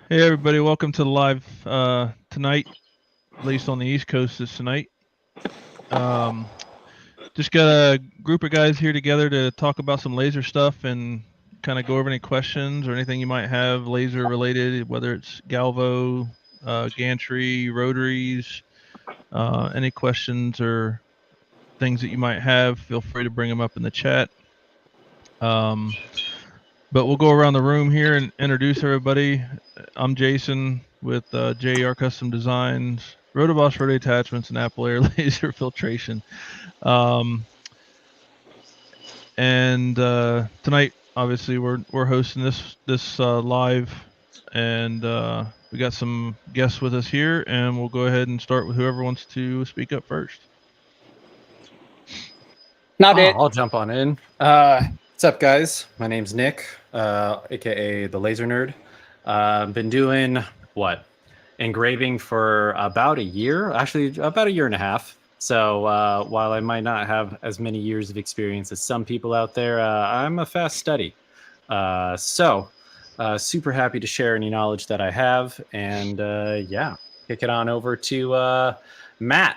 Hey everybody, welcome to the live tonight. At least on the East Coast is tonight. Um, just got a group of guys here together to talk about some laser stuff and kind of go over any questions or anything you might have laser related, whether it's galvo, gantry, rotaries, any questions or things that you might have. Feel free to bring them up in the chat. But we'll go around the room here and introduce everybody. I'm Jason with JR Custom Designs, Rotoboss Roto Attachments, and Apple Air Laser Filtration. And tonight, obviously, we're hosting this live, and we got some guests with us here, and we'll go ahead and start with whoever wants to speak up first. Not it. I'll jump on in. What's up, guys? My name's Nick, aka the Laser Nerd. Been doing engraving for about a year, actually about a year and a half. So while I might not have as many years of experience as some people out there, I'm a fast study. Super happy to share any knowledge that I have, and kick it on over to Matt.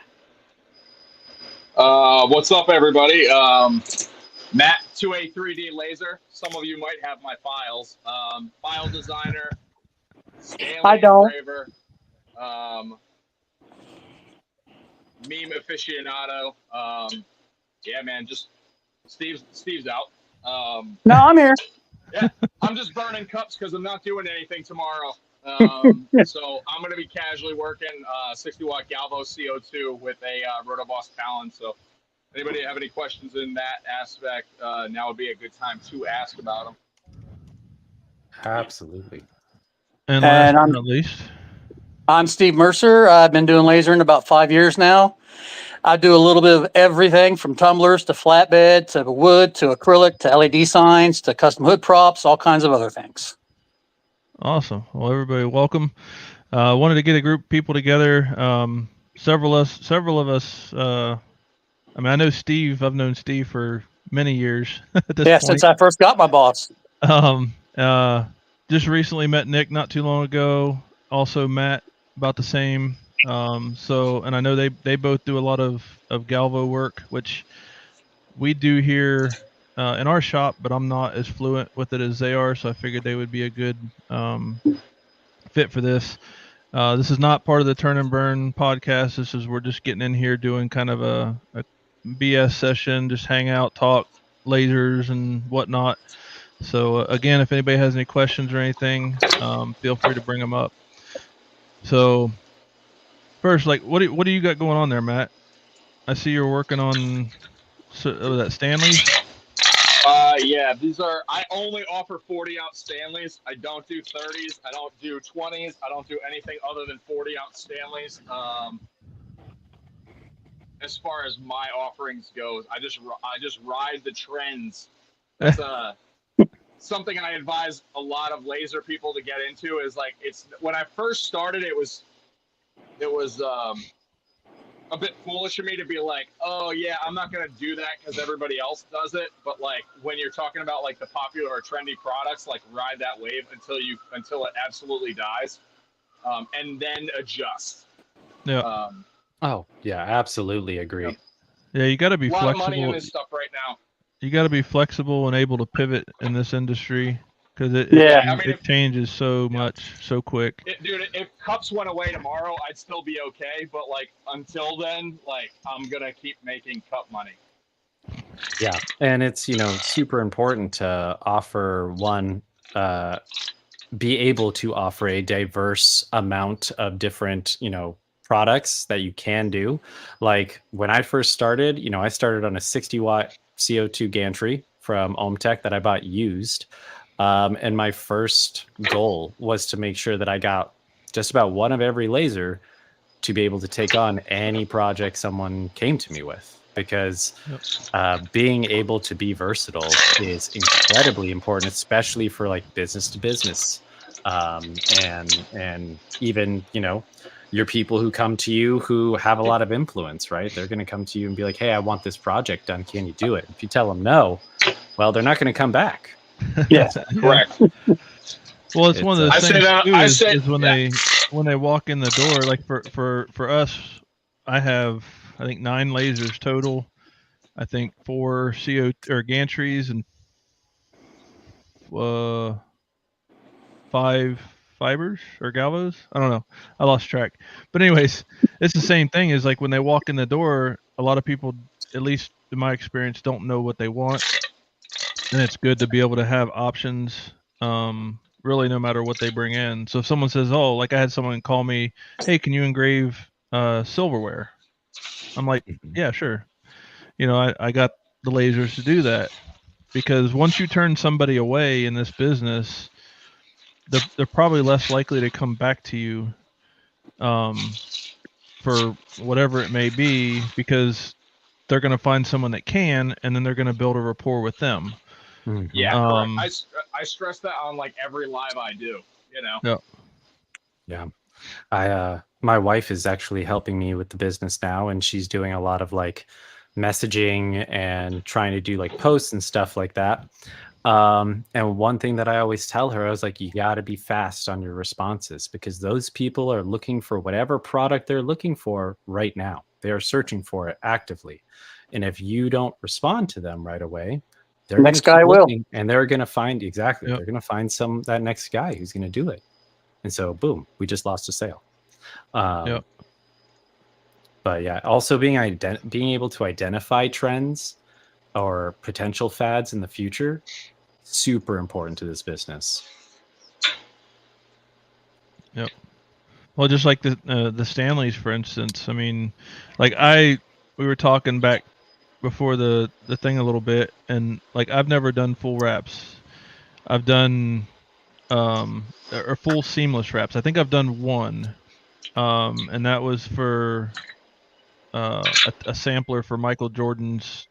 What's up, everybody? Matt, 2A3D Laser. Some of you might have my files. File designer, Stanley I don't. engraver, meme aficionado. Yeah, man, just Steve's out. No, I'm here. Yeah, I'm just burning cups because I'm not doing anything tomorrow. So I'm going to be casually working 60-watt Galvo CO2 with a Rotoboss Talon. So anybody have any questions in that aspect, now would be a good time to ask about them. Absolutely. And last but not least, I'm Steve Mercer. I've been doing lasering about 5 years now. I do a little bit of everything from tumblers to flatbed to wood to acrylic to LED signs to custom hood props, all kinds of other things. Awesome. Well, everybody, welcome. Wanted to get a group of people together. Several of us. I know Steve. I've known Steve for many years. At this point. Since I first got my boss. Just recently met Nick not too long ago. Also Matt, about the same. And I know they both do a lot of galvo work, which we do here in our shop, but I'm not as fluent with it as they are, so I figured they would be a good fit for this. This is not part of the Turn and Burn podcast. We're just getting in here doing kind of a BS session, just hang out, talk lasers and whatnot. So again, if anybody has any questions or anything, feel free to bring them up. So first, what do you got going on there, Matt? I see you're working on that Stanley's. Yeah, I only offer 40-ounce Stanleys. I don't do 30s. I don't do 20s. I don't do anything other than 40-ounce Stanleys. As far as my offerings goes, I just ride the trends. That's something I advise a lot of laser people to get into. Is like, it's when I first started, it was a bit foolish of me to be like, oh yeah, I'm not gonna do that because everybody else does it. But like, when you're talking about like the popular or trendy products, like, ride that wave until it absolutely dies, and then adjust. Yeah. Oh yeah, absolutely agree. Yeah, you got to be flexible. A lot of money in this stuff right now. You got to be flexible and able to pivot in this industry because it changes so much so quick. Dude, if cups went away tomorrow, I'd still be okay. But like, until then, like, I'm gonna keep making cup money. Yeah, and it's super important to offer be able to offer a diverse amount of different products that you can do. Like when I first started, I started on a 60-watt CO2 gantry from OhmTech that I bought used. And my first goal was to make sure that I got just about one of every laser to be able to take on any project someone came to me with. Because being able to be versatile is incredibly important, especially for like business to business. And even, your people who come to you who have a lot of influence, right? They're going to come to you and be like, hey, I want this project done. Can you do it? If you tell them no, well, they're not going to come back. Yeah, correct. Well, it's one of It's, those I say things that- too. I Is, say- is when yeah. they walk in the door. Like for us, I have I think 9 lasers total. I think 4 CO or gantries and 5 fibers or galvos. I don't know. I lost track. But anyways, it's the same thing. Is like when they walk in the door, a lot of people, at least in my experience, don't know what they want, and it's good to be able to have options. Really, no matter what they bring in. So if someone says, "Oh," like I had someone call me, "Hey, can you engrave silverware?" I'm like, "Yeah, sure." I got the lasers to do that, because once you turn somebody away in this business, they're probably less likely to come back to you for whatever it may be, because they're going to find someone that can, and then they're going to build a rapport with them. Mhm. Yeah, Um, correct. I stress that on like every live I do. You know. Yeah. Yeah. My wife is actually helping me with the business now, and she's doing a lot of like messaging and trying to do like posts and stuff like that. And one thing that I always tell her, I was like, you got to be fast on your responses, because those people are looking for whatever product they're looking for right now. They are searching for it actively. And if you don't respond to them right away, they're Next gonna guy keep will. looking, and they're going to find exactly. Yep. They're going to find that next guy who's going to do it. And so, boom, we just lost a sale. Yep. But yeah, also being able to identify trends or potential fads in the future, super important to this business. Well, just like the Stanleys, for instance. I mean, like we were talking back before the thing a little bit, and like I've never done full wraps. I've done or full seamless wraps. I think I've done one, and that was for a sampler for Michael Jordan's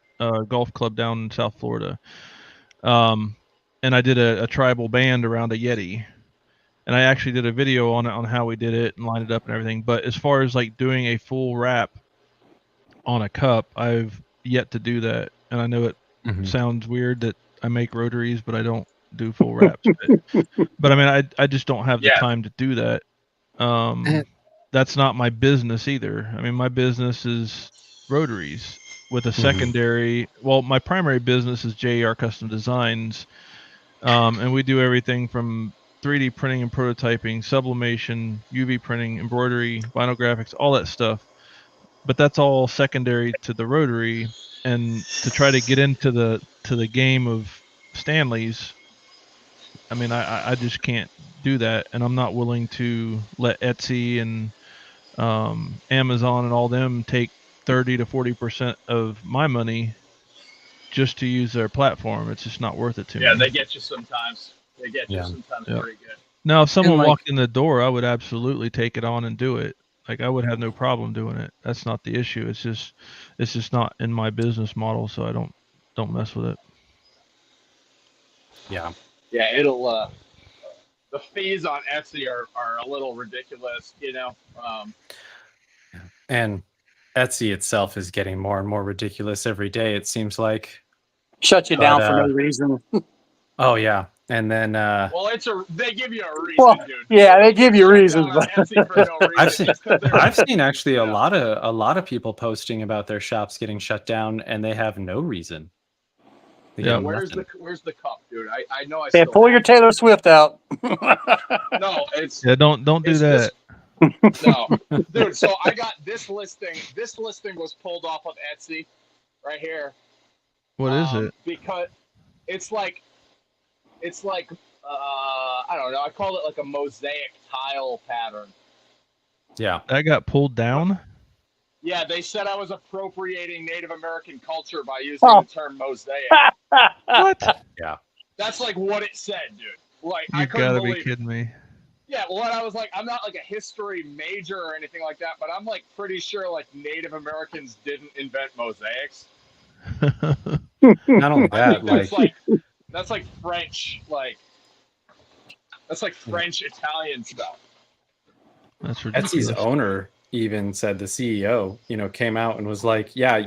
golf club down in South Florida. And I did a tribal band around a Yeti, and I actually did a video on it, on how we did it and lined it up and everything. But as far as like doing a full wrap on a cup, I've yet to do that. And I know it sounds weird that I make rotaries, but I don't do full wraps. But I mean, I just don't have the Yeah. time to do that. That's not my business either. I mean, my business is rotaries with a secondary. Well, my primary business is JER Custom Designs, and we do everything from 3D printing and prototyping, sublimation, UV printing, embroidery, vinyl graphics, all that stuff. But that's all secondary to the rotary. And to try to get into the game of Stanley's, I mean, I just can't do that, and I'm not willing to let Etsy and Amazon and all them take 30 to 40% of my money just to use their platform. It's just not worth it to Yeah, me. they get you sometimes. They get you Yeah. sometimes Yeah. pretty good. Now, if someone like- walked in the door, I would absolutely take it on and do it. Like, I would have no problem doing it. That's not the issue. It's just not in my business model, so I don't mess with it. Yeah. Yeah, it'll. The fees on Etsy are a little ridiculous, you know. And Etsy itself is getting more and more ridiculous every day, it seems like. Shut you But, down for no reason. Oh, yeah. And then Well, they give you a reason, Well, dude. yeah, they give you Shut reasons, down on but Etsy for no reason, I've seen- just 'cause they're- I've seen actually a Yeah. lot of people posting about their shops getting shut down, and they have no reason. They Yeah. get Where's nothing. the cup, dude? I know I yeah, still pull have your it. Taylor Swift out. No, it's Yeah, don't do it's that. no, dude. So I got this listing. This listing was pulled off of Etsy, right here. What is it? Because it's like I don't know. I called it like a mosaic tile pattern. Yeah. That got pulled down? Yeah, they said I was appropriating Native American culture by using Oh. the term mosaic. What? That's like what it said, dude. Like I You couldn't gotta believe be it. kidding me. Yeah, well, and I was like, I'm not like a history major or anything like that, but I'm like pretty sure like Native Americans didn't invent mosaics. Not only I that, think that's like French, that's like French Italian stuff. That's ridiculous. Etsy's owner even said, the CEO, came out and was like, yeah,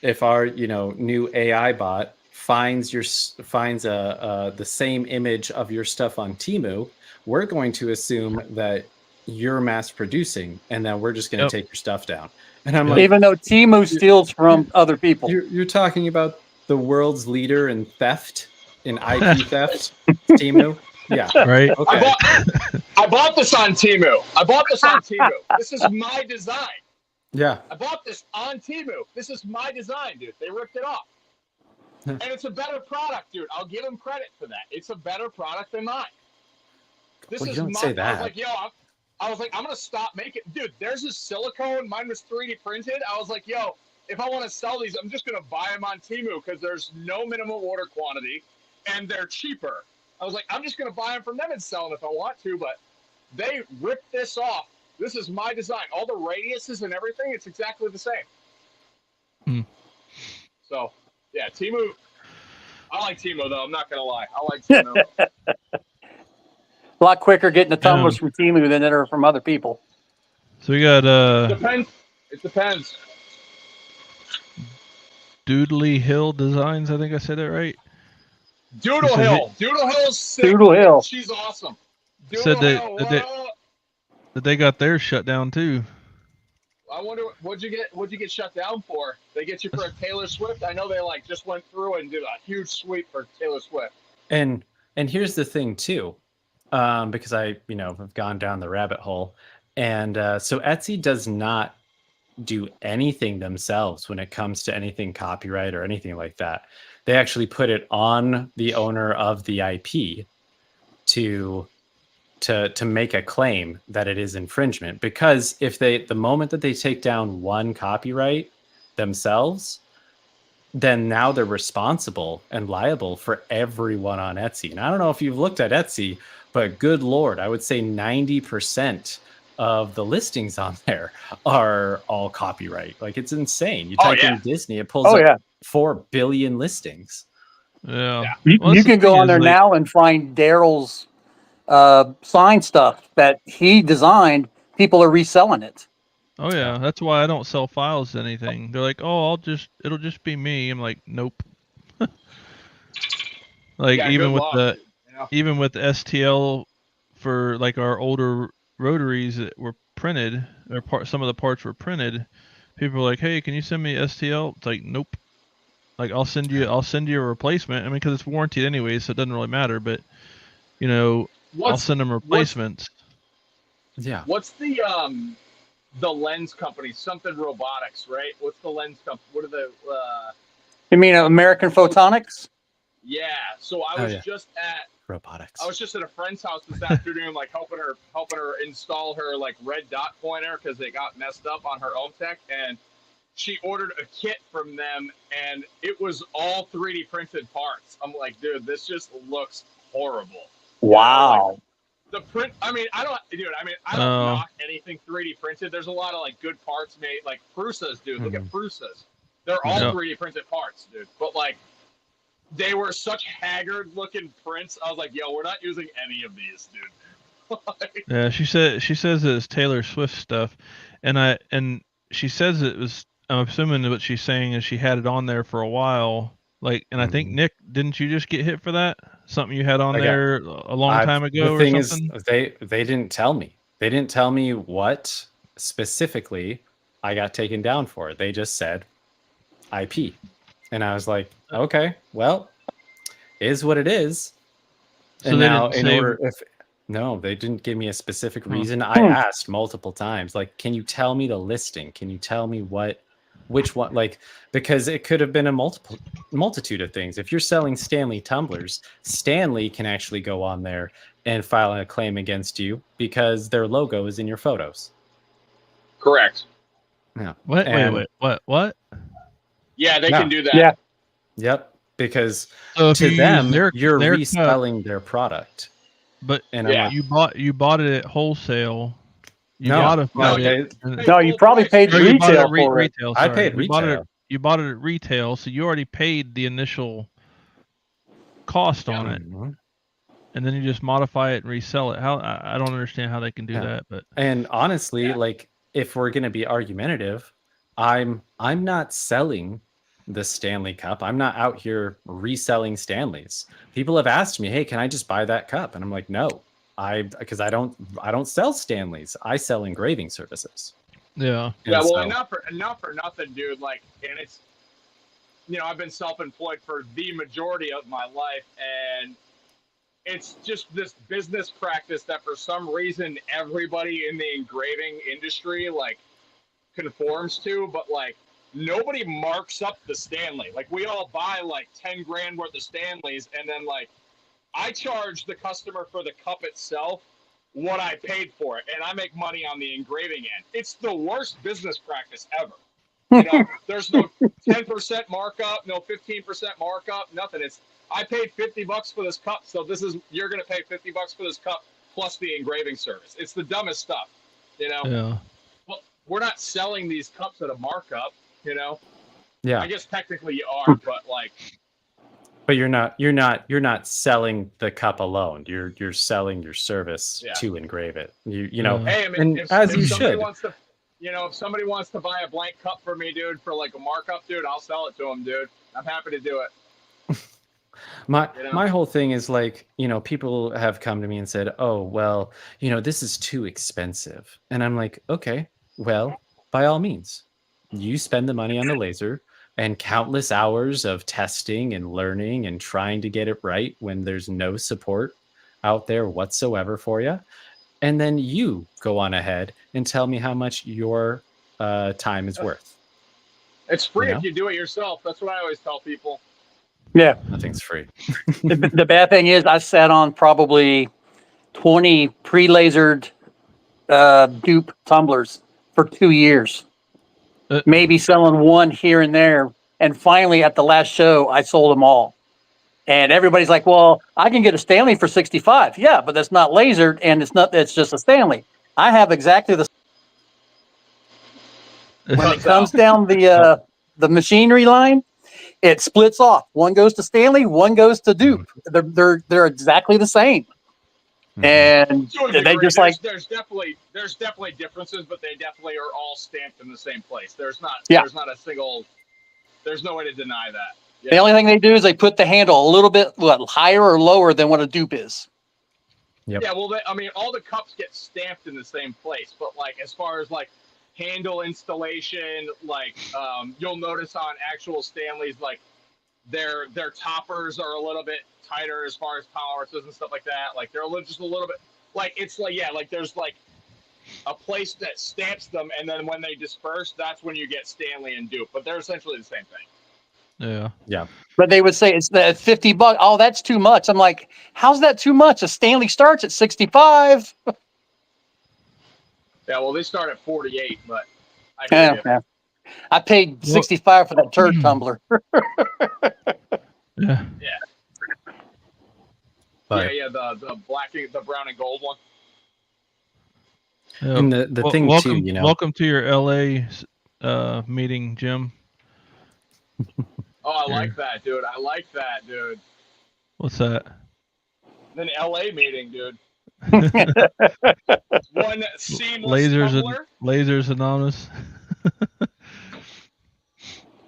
if our, new AI bot finds the same image of your stuff on Temu, we're going to assume that you're mass producing, and then we're just going to Yep. take your stuff down. And I'm Yep. like, Even though Temu steals from other people. you're talking about the world's leader in theft, in IP theft, Temu. Yeah. Right. Okay. I bought this on Temu. This is my design. Yeah. I bought this on Temu. This is my design, dude. They ripped it off. And it's a better product, dude. I'll give them credit for that. It's a better product than mine. This Well, you is don't my, say that. I was like, I'm going to stop making. Dude, there's a silicone. Mine was 3D printed. I was like, yo, if I want to sell these, I'm just going to buy them on Temu because there's no minimum order quantity and they're cheaper. I was like, I'm just going to buy them from them and sell them if I want to, but they ripped this off. This is my design. All the radiuses and everything, it's exactly the same. Hmm. So, yeah, Temu. I like Temu, though. I'm not going to lie. I like Temu. A lot quicker getting the tumblers from Temu than they are from other people. So we got Depends. It depends. Doodly Hill Designs. I think I said that right. Doodle This is Hill. Doodle Hill's sick. Doodle Hill. She's awesome. Said Doodle that- Hill, that what they- up? That they got theirs shut down too. I wonder what'd you get shut down for? They get you for a Taylor Swift? I know they like just went through and did a huge sweep for Taylor Swift. And here's the thing too, because I have gone down the rabbit hole, and so Etsy does not do anything themselves when it comes to anything copyright or anything like that. They actually put it on the owner of the IP to make a claim that it is infringement, because if the moment that they take down one copyright themselves, then now they're responsible and liable for everyone on Etsy. And I don't know if you've looked at Etsy, but good Lord, I would say 90% of the listings on there are all copyright. Like, it's insane. You type in Disney, it pulls up 4 billion listings. Yeah. You, Well, you that's the can go thing on is, there like- now and find Daryl's sign stuff that he designed. People are reselling it. Oh yeah, that's why I don't sell files to anything. They're like, "Oh, it'll just be me." I'm like, "Nope." Like Yeah, even good with luck, you know? even with STL for like our older rotaries that were printed, some of the parts were printed. People are like, "Hey, can you send me STL?" It's like, "Nope." Like I'll send you a replacement. I mean, because it's warranted anyway, so it doesn't really matter. But I'll send them replacements. Yeah. What's the lens company? Something Robotics, right? What's the lens company? What are the You mean American Photonics? Yeah. So I was just at Robotics. I was just at a friend's house this afternoon, like helping her install her like red dot pointer because they got messed up on her OMTech, and she ordered a kit from them, and it was all 3D printed parts. I'm like, dude, this just looks horrible. Wow. The print, I don't knock anything 3D printed. There's a lot of like good parts made, like Prusa's, dude. Look at Prusa's. They're all 3D printed parts, dude. But like, they were such haggard looking prints. I was like, yo, we're not using any of these, dude. Yeah, she says it's Taylor Swift stuff, and she says it was. I'm assuming what she's saying is she had it on there for a while. Like, and I think Nick, didn't you just get hit for that? Something you had on there a long time ago, the thing or something? is, they didn't tell me. They didn't tell me what specifically I got taken down for. They just said IP, and I was like, okay, well, is what it is. So and they now, didn't say- no, they didn't give me a specific reason. I asked multiple times, like, can you tell me the listing? Can you tell me which one? Like, because it could have been a multitude of things. If you're selling Stanley tumblers, Stanley can actually go on there and file a claim against you because their logo is in your photos. Correct. Yeah. What? Wait, what? Yeah, they can do that. Yeah. Yep. Because So if to you them, use their you're cut, reselling their product. but And Yeah. I'm you bought it at wholesale. You No, modified no, it. No, you probably paid Or you bought it retail at for it. retail. I sorry. paid You retail. bought it at retail, so you already paid the initial cost on it, Mhm. and then you just modify it and resell it. How I don't understand how they can do that, but And honestly, like, if we're going to be argumentative, I'm not selling the Stanley Cup. I'm not out here reselling Stanleys. People have asked me, "Hey, can I just buy that cup?" And I'm like, "No, because I don't sell Stanleys. I sell engraving services." Yeah. And Yeah, well, so- and not for nothing, dude. Like, and it's, I've been self-employed for the majority of my life, and it's just this business practice that for some reason everybody in the engraving industry like conforms to, but like nobody marks up the Stanley. Like we all buy like 10 grand worth of Stanleys, and then like I charge the customer for the cup itself what I paid for it, and I make money on the engraving end. It's the worst business practice ever. There's no 10% markup, no 15% markup, nothing. It's I paid $50 for this cup, so you're gonna pay $50 for this cup plus the engraving service. It's the dumbest stuff, Yeah. Well, we're not selling these cups at a markup, yeah. I guess technically you are, but like, But you're not selling the cup alone. You're selling your service Yeah. to engrave it. You know, Yeah. hey, I mean, and if, as if you somebody should. wants to, if somebody wants to buy a blank cup for me, dude, for like a markup, dude, I'll sell it to them, dude. I'm happy to do it. My whole thing is like, people have come to me and said, "Oh, well, this is too expensive." And I'm like, "Okay, well, by all means, you spend the money on the laser and countless hours of testing and learning and trying to get it right when there's no support out there whatsoever for you. And then you go on ahead and tell me how much your time is worth." It's free You know? if you do it yourself. That's what I always tell people. Yeah. Nothing's free. The bad thing is I sat on probably 20 pre-lasered dupe tumblers for 2 years, maybe selling one here and there. And finally at the last show, I sold them all. And everybody's like, "Well, I can get a Stanley for 65. Yeah, but that's not lasered, and it's just a Stanley. I have exactly the when it comes down the machinery line, it splits off. One goes to Stanley, one goes to dupe. They're exactly the same. Mhm. And To a they degree, just like there's definitely differences, but they definitely are all stamped in the same place. There's not a single. There's no way to deny that. the only thing they do is they put the handle a little bit higher or lower than what a dupe is. Yep. Yeah, well, all the cups get stamped in the same place, but like as far as like handle installation, like you'll notice on actual Stanleys, like their toppers are a little bit tighter as far as tolerances and stuff like that. Like they're just a little bit like it's like like there's like a place that stamps them, and then when they disperse, that's when you get Stanley and dupe. But they're essentially the same thing. Yeah. But they would say it's the $50. Oh, that's too much. I'm like, how's that too much? A Stanley starts at 65. Yeah, well, they start at 48, but I hear you. Yeah. I paid 65 for that turd tumbler. Yeah. But The black, the brown and gold one. Yeah. and the thing welcome, too, Welcome to your LA meeting, Jim. Oh, I like that, dude. I like that, dude. What's that? An LA meeting, dude. One seamless Lasers tumbler. Lasers Anonymous.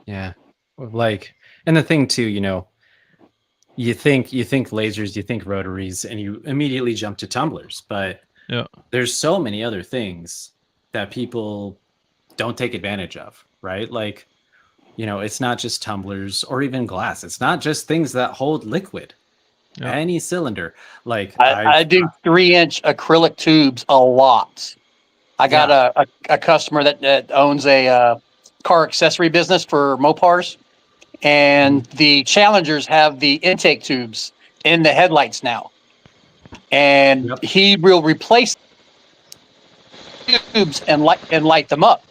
yeah, like, and the thing too, you think lasers, you think rotaries, and you immediately jump to tumblers, but Yeah. there's so many other things that people don't take advantage of, right? Like, it's not just tumblers or even glass. It's not just things that hold liquid. Yeah. Any cylinder. Like I do 3-inch acrylic tubes a lot. I got a customer that owns a car accessory business for Mopars, and the Challengers have the intake tubes in the headlights now, and Yep. he will replace tubes and light them up.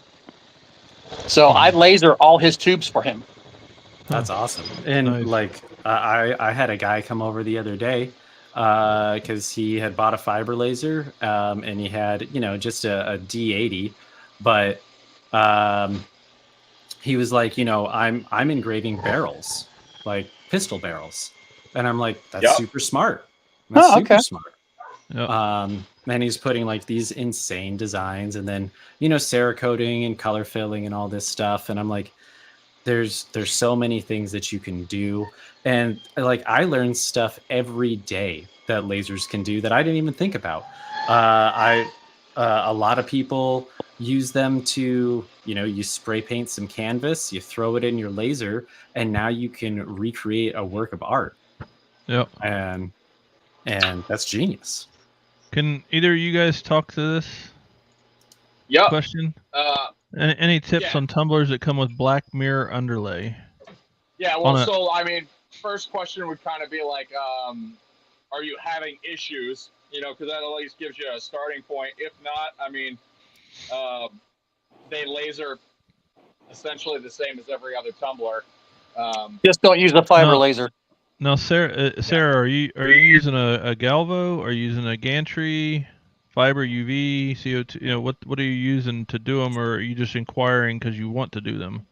So I laser all his tubes for him. That's awesome. And Nice. like I had a guy come over the other day because he had bought a fiber laser and he had just a D80, but he was like, I'm engraving barrels, like pistol barrels, and I'm like, that's Yep. super smart. That's Oh, super okay. smart. Yeah. And he's putting like these insane designs, and then Cerakoting and color filling and all this stuff, and I'm like, there's so many things that you can do, and like I learn stuff every day that lasers can do that I didn't even think about. A lot of people use them to, you spray paint some canvas, you throw it in your laser, and now you can recreate a work of art. Yep. And that's genius. Can either of you guys talk to this Yep. question? Uh, Any tips Yeah. on tumblers that come with black mirror underlay? Yeah, On well, a- so I mean, first question would kind of be like, are you having issues? Because that at least gives you a starting point. If not, I mean, they laser essentially the same as every other tumbler. Just don't use the fiber No. laser. Now, Sarah, are you using a Galvo? Are you using a gantry, fiber, UV, CO2? What are you using to do them, or are you just inquiring because you want to do them?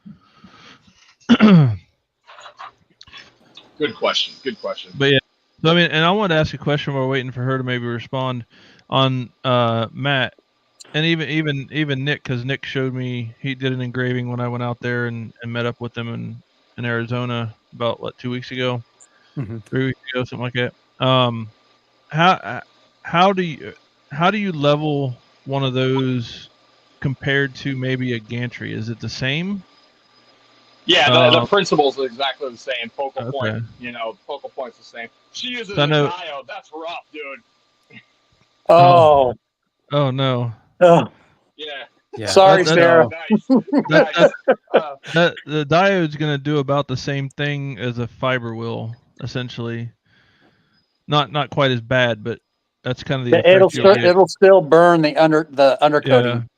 Good question. Good question. But yeah, so I mean, and I wanted to ask a question while we're waiting for her to maybe respond on Matt, and even Nick, because Nick showed me he did an engraving when I went out there and met up with them in Arizona about 2 weeks ago, 3 weeks ago, something like that. How do you level one of those compared to maybe a gantry? Is it the same? Yeah, the principle's exactly the same. Focal point, Okay. Focal point's the same. She uses I a know- diode. That's rough, dude. Oh, Oh no. oh. Yeah. Yeah. Sorry, that- Sarah. Nice. That- Nice. The diode's gonna do about the same thing as a fiber will, essentially. Not quite as bad, but that's kind of the effect you'll get. It'll still burn the undercoating.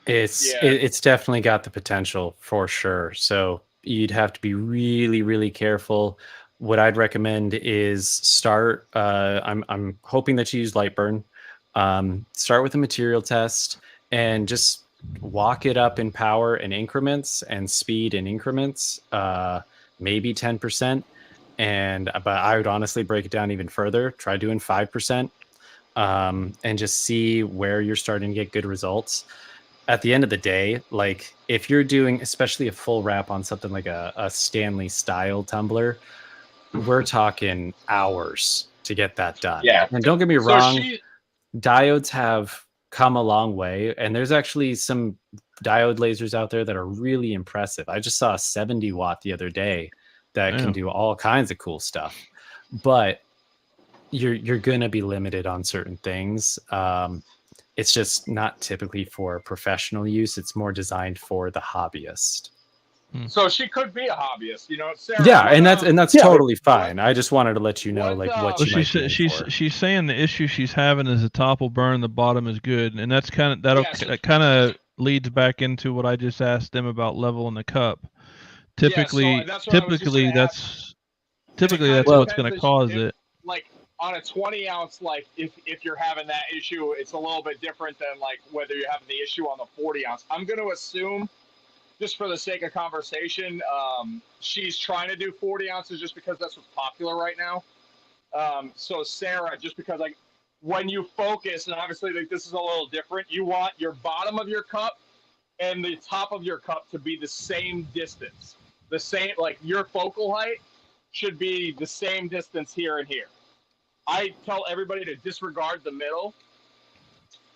It's definitely got the potential for sure. So you'd have to be really, really careful. What I'd recommend is start. I'm hoping that you use Lightburn. Start with a material test and just walk it up in power in increments and speed in increments, maybe 10%. But I would honestly break it down even further. Try doing 5%, and just see where you're starting to get good results. At the end of the day, like if you're doing especially a full wrap on something like a Stanley style tumbler, we're talking hours to get that done. Yeah. And don't get me So wrong, diodes have come a long way, and there's actually some diode lasers out there that are really impressive. I just saw a 70 watt the other day that can do all kinds of cool stuff, but you're gonna be limited on certain things. It's just not typically for professional use. It's more designed for the hobbyist. So she could be a hobbyist, Sarah. Yeah, and that's Yeah. totally fine. I just wanted to let you know What, what Well, you might be in for. she's saying the issue she's having is the top will burn, the bottom is good, and that's Yeah, that kind of leads back into what I just asked them about level in the cup. Typically, that's what I was just gonna that's kinda what's depends going to if- cause if- it. Like on a 20 ounce, like if you're having that issue, it's a little bit different than like whether you're having the issue on the 40 ounce. I'm going to assume, just for the sake of conversation, she's trying to do 40 ounces just because that's what's popular right now. So Sarah, just because like when you focus, and obviously like, this is a little different, you want your bottom of your cup and the top of your cup to be the same distance. The same, like your focal height should be the same distance here and here. I tell everybody to disregard the middle.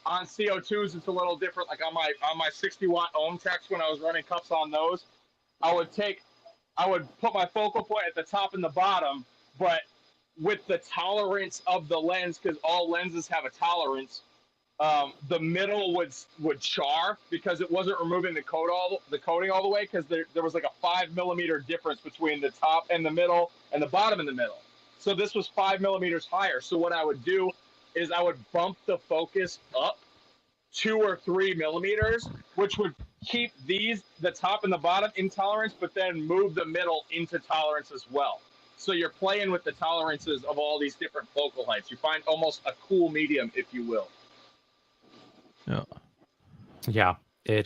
On CO2s, it's a little different. Like on my 60 watt ohm techs, when I was running cups on those, I would put my focal point at the top and the bottom, but with the tolerance of the lens, because all lenses have a tolerance, the middle would char because it wasn't removing the coating all the way, because there was like a 5 millimeter difference between the top and the middle and the bottom and the middle. So this was 5 millimeters higher. So what I would do is I would bump the focus up 2 or 3 millimeters, which would keep the top and the bottom in tolerance, but then move the middle into tolerance as well. So you're playing with the tolerances of all these different focal heights. You find almost a cool medium, if you will. Yeah, it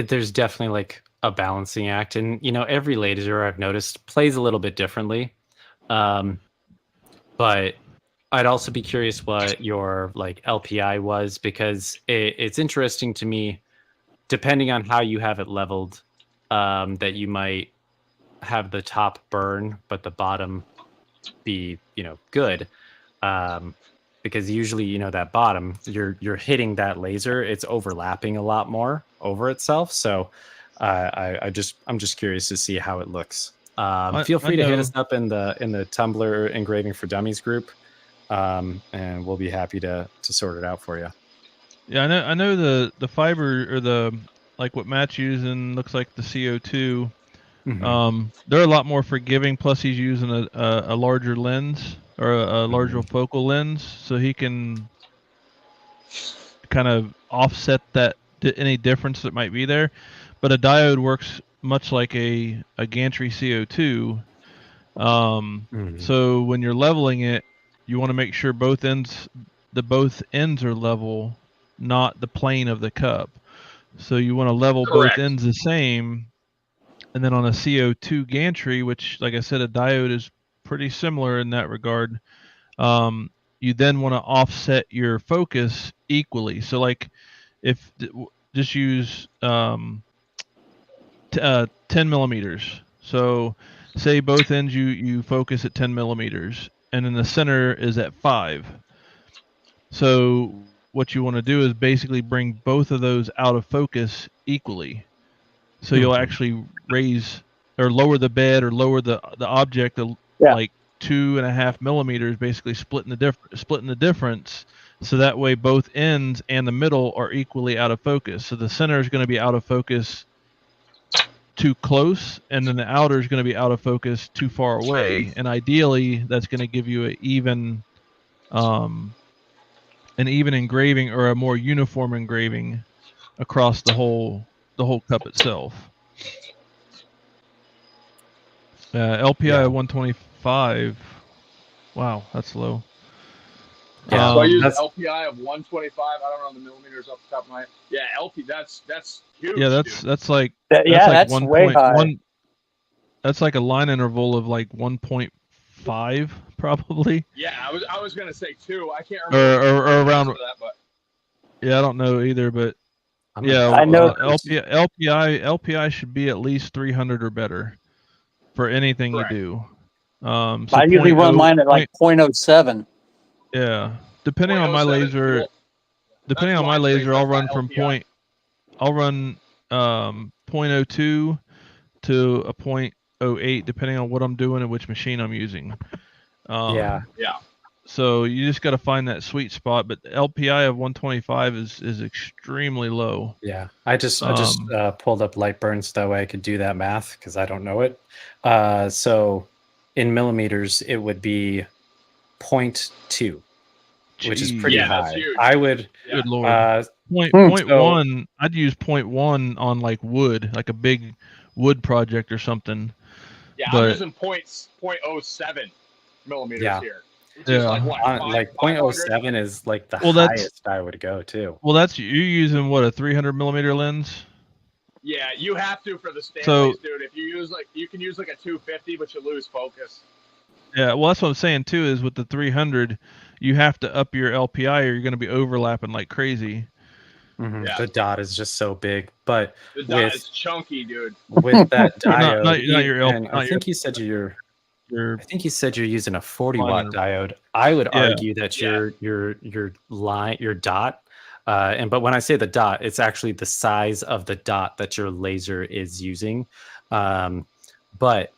there's definitely like a balancing act, and every laser I've noticed plays a little bit differently. But I'd also be curious what your like LPI was, because it's interesting to me, depending on how you have it leveled, that you might have the top burn, but the bottom be, good. Because usually, that bottom, you're hitting that laser, it's overlapping a lot more over itself. So I'm just curious to see how it looks. Feel free to hit know. us up in the Tumblr Engraving for Dummies group, and we'll be happy to sort it out for you. Yeah, I know the fiber or the like what Matt's using looks like the CO2. Mhm. They're a lot more forgiving. Plus, he's using a larger lens or a larger focal lens, so he can kind of offset that any difference that might be there. But a diode works much like a gantry CO2. Mhm. So when you're leveling it, you want to make sure both ends are level, not the plane of the cup. So you want to level both Correct. ends the same. And then on a CO2 gantry, which, like I said, a diode is pretty similar in that regard, you then want to offset your focus equally. So, like, if just use 10 millimeters. So, say both ends you focus at 10 millimeters, and then the center is at 5. So, what you want to do is basically bring both of those out of focus equally. So you'll Mhm. actually raise or lower the bed or lower the object Yeah. like 2.5 millimeters, basically splitting the difference. So that way both ends and the middle are equally out of focus. So the center is going to be out of focus too close, and then the outer is going to be out of focus too far away. And ideally, that's going to give you um, an even engraving or a more uniform engraving across the whole cup itself. LPI Yeah. 125. Wow, that's low. Yeah, So I use that's LPI of 125. I don't know the millimeters off the top of my head. Yeah, LP. That's huge. Yeah, dude. that's like Yeah, like that's way high. That's like a line interval of like 1.5 probably, Yeah, I was gonna say two. I can't or, remember or around. for that, but Yeah, I don't know either, but I'm yeah, gonna I know. LPI should be at least 300 or better for anything you correct. do. So I usually run mine at like 0.07. yeah, depending on my 0.07 is laser, cool. That's wide space. I'll That's run not from LPI. I'll run 0.02 to a 0.08 depending on what I'm doing and which machine I'm using. yeah. Yeah. So you just got to find that sweet spot. But LPI of 125 is extremely low. Yeah, I just Um, pulled up Lightburn so that way I could do that math because I don't know it. So in millimeters, it would be 0.2, which is pretty Yeah, that's high. huge. I would, Yeah. Good lord. uh, Point so one. I'd use 0.1 on like wood, like a big wood project or something. Yeah, I'm But using 0.07 millimeters yeah, here, which is like what like 500? 0.07 is like the well, that's highest I would go to. you're using what, a 300 millimeter lens. Yeah, you have to for the So Stanleys, dude. If you use you can use like a 250, but you lose focus. yeah, well, that's what I'm saying too. Is with the 300, you have to up your LPI, or you're going to be overlapping like crazy. Mhm. Yeah. The dot is just so big, but The dot is chunky, dude. with that Not diode, your and I not your think you said you're your I think you said you're using a 40 line watt interval. diode. I would Yeah. argue that Yeah. your dot, but when I say the dot, it's actually the size of the dot that your laser is using. But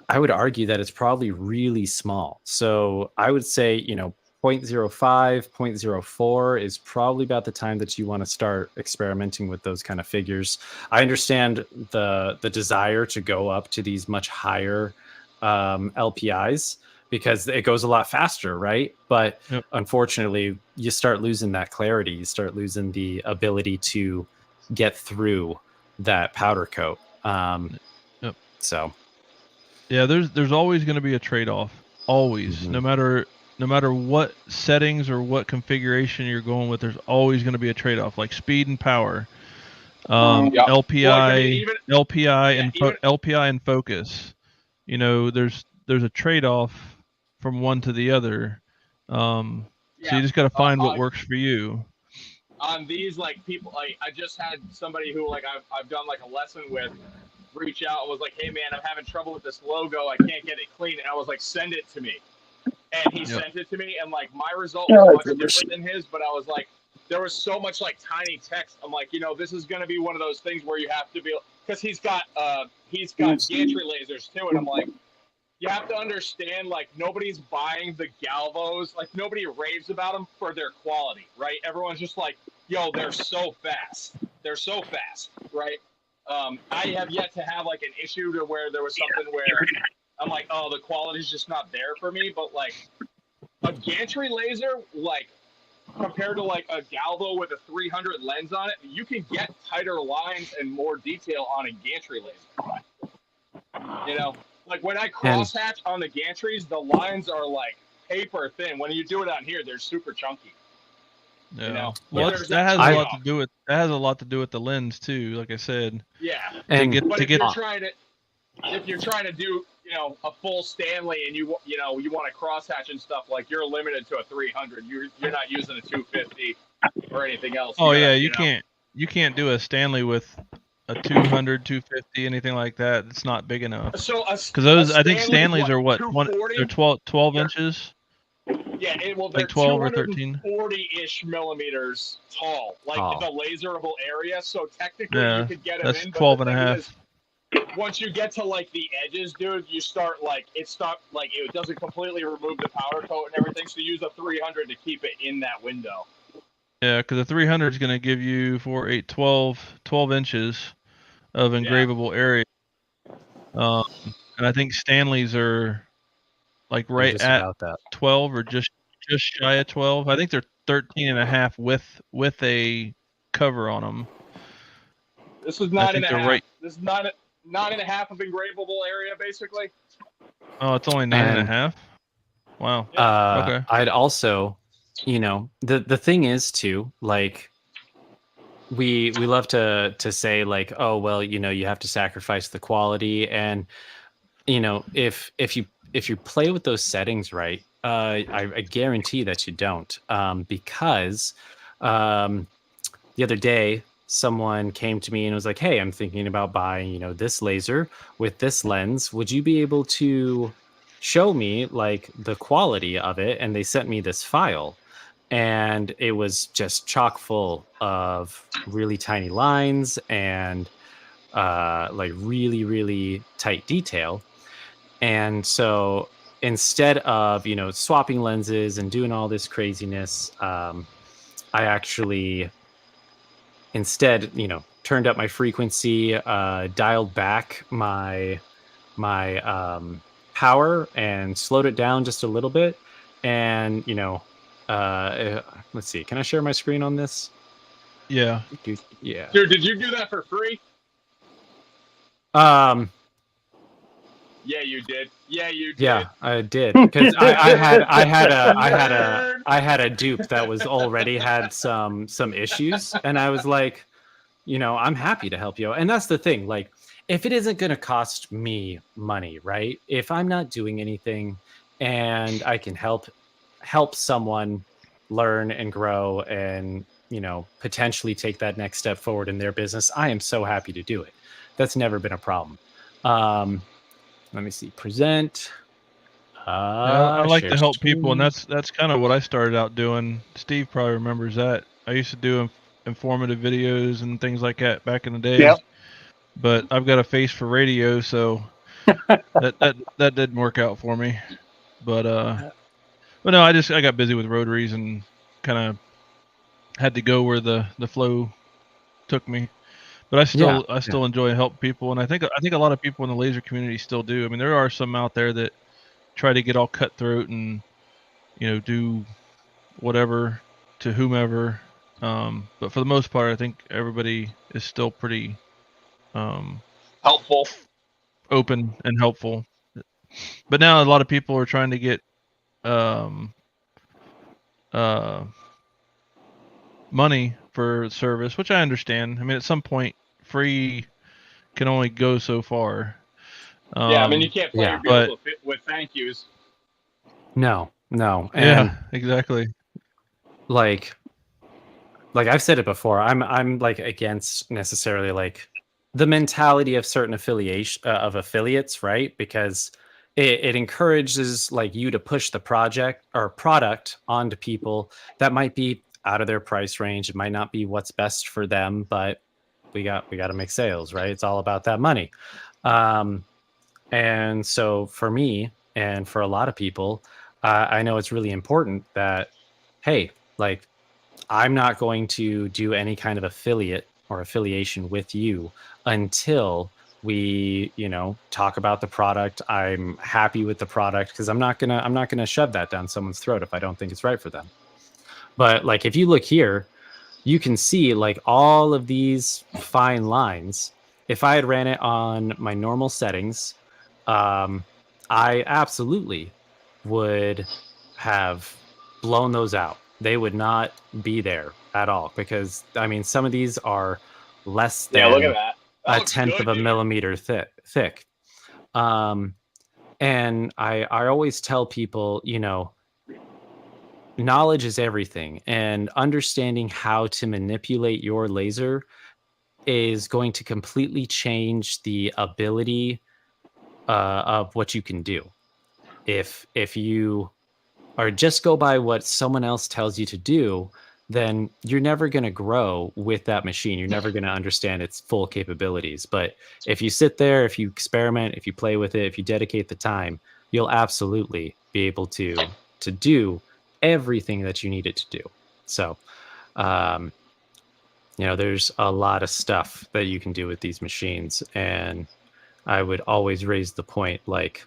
I would argue that it's probably really small. So I would say, 0.05, 0.04 is probably about the time that you want to start experimenting with those kind of figures. I understand the desire to go up to these much higher LPIs because it goes a lot faster, right? But Yep. unfortunately, you start losing that clarity. You start losing the ability to get through that powder coat. Yep. So Yeah, there's always going to be a trade-off. Always, Mhm. no matter what settings or what configuration you're going with, there's always going to be a trade-off, like speed and power. Yeah. LPI, Well, I mean, even LPI, yeah, and even LPI and focus. There's a trade-off from one to the other. So yeah. you just got to find what Uh, works for you. on these, like, people, like, I just had somebody who, like, I've done like a lesson with reach out and was like, hey man, I'm having trouble with this logo, I can't get it clean, and I was like, send it to me, and he sent it to me, and like my result was much different than his, but I was like, there was so much like tiny text. I'm like, this is going to be one of those things where you have to be, because he's got gantry lasers too, and I'm like, you have to understand, like, nobody's buying the Galvos, like nobody raves about them for their quality, right? Everyone's just like, yo, they're so fast, right? I have yet to have like an issue to where there was something where I'm like, oh, the quality's just not there for me. But like a gantry laser, like compared to like a Galvo with a 300 lens on it, you can get tighter lines and more detail on a gantry laser. Like when I crosshatch on the gantries, the lines are like paper thin. When you do it on here, they're super chunky. Yeah. Well, that has a lot to do with the lens too. Like I said. Yeah. And if you're trying to do a full Stanley and you want to crosshatch and stuff, like you're limited to a 300. You're not using a 250 or anything else. Oh yeah, you can't do a Stanley with a 200, 250, anything like that. It's not big enough. So because those, I think Stanleys are what, they're 12 inches. Yeah, they're like 12 or 13, 40-ish millimeters tall, like the laserable area. So technically, you could get them that's in. 12 and a half. Once you get to like the edges, dude, you start like it doesn't completely remove the powder coat and everything. So use a 300 to keep it in that window. Yeah, because the 300 is going to give you 4, 8, 12 inches of engravable area. And I think Stanleys are like right at 12 or just shy of 12. I think they're 13 and a half with a cover on them. This is 9 and a half. Right. This is 9 and a half of engravable area, basically. Oh, it's only 9 and a half? Wow. Okay. I'd also, the thing is too, like, we love to say like, oh well, you have to sacrifice the quality, and if you play with those settings right, I guarantee that you don't, because the other day someone came to me and was like, hey, I'm thinking about buying this laser with this lens, would you be able to show me like the quality of it? And they sent me this file, and it was just chock full of really tiny lines and like really, really tight detail. And so instead of, swapping lenses and doing all this craziness, I actually instead, turned up my frequency, dialed back my power and slowed it down just a little bit. And, let's see, can I share my screen on this? Yeah. Yeah. Dude, did you do that for free? Yeah, you did. Yeah, I did, because I had a dupe that was already had some issues, and I was like, I'm happy to help you. And that's the thing, like, if it isn't going to cost me money, right? If I'm not doing anything and I can help someone learn and grow and potentially take that next step forward in their business, I am so happy to do it. That's never been a problem. Let me see. Present. I like to help people, and that's kind of what I started out doing. Steve probably remembers that. I used to do informative videos and things like that back in the day. Yep. But I've got a face for radio, so that didn't work out for me. But no, I got busy with rotaries and kind of had to go where the flow took me. But I still enjoy helping people, and I think a lot of people in the laser community still do. I mean, there are some out there that try to get all cutthroat and do whatever to whomever. But for the most part, I think everybody is still pretty helpful, open, and helpful. But now a lot of people are trying to get money for service, which I understand. I mean, at some point, free can only go so far. I mean, you can't play your bills with thank yous. No. And yeah, exactly. Like, like I've said it before, I'm like against necessarily like the mentality of certain affiliation of affiliates, right? Because it encourages like you to push the project or product onto people that might be out of their price range. It might not be what's best for them, but we got to make sales, right? It's all about that money. And so for me and for a lot of people, I know it's really important that, hey, like I'm not going to do any kind of affiliate or affiliation with you until we, talk about the product. I'm happy with the product because I'm not gonna shove that down someone's throat if I don't think it's right for them. But like if you look here, you can see like all of these fine lines. If I had ran it on my normal settings, I absolutely would have blown those out. They would not be there at all because I mean some of these are less Yeah, look at than that. a tenth of a millimeter thick. And I always tell people, knowledge is everything, and understanding how to manipulate your laser is going to completely change the ability of what you can do. If you or just go by what someone else tells you to do, then you're never going to grow with that machine. You're never going to understand its full capabilities. But if you sit there, if you experiment, if you play with it, if you dedicate the time, you'll absolutely be able to do everything that you need it to do. So, there's a lot of stuff that you can do with these machines. And I would always raise the point like,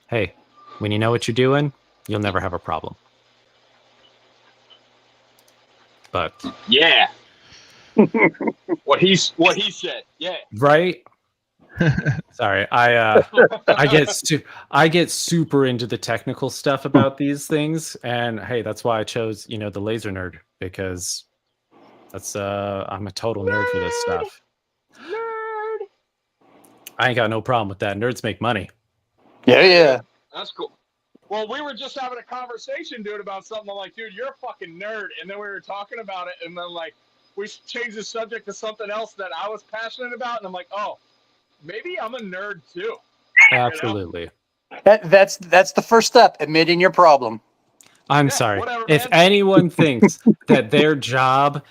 hey, when you know what you're doing, you'll never have a problem. But yeah, what he said. Yeah, right. Sorry, I get super into the technical stuff about these things, and hey, that's why I chose the Laser Nerd, because that's I'm a total nerd for this stuff. Nerd. I ain't got no problem with that. Nerds make money. Yeah. That's cool. Well, we were just having a conversation, dude, about something. I'm like, dude, you're a fucking nerd. And then we were talking about it, and then like we changed the subject to something else that I was passionate about, and I'm like, oh, maybe I'm a nerd too. Absolutely. That's the first step, admitting your problem. I'm Yeah, sorry. whatever, If man. anyone thinks that their job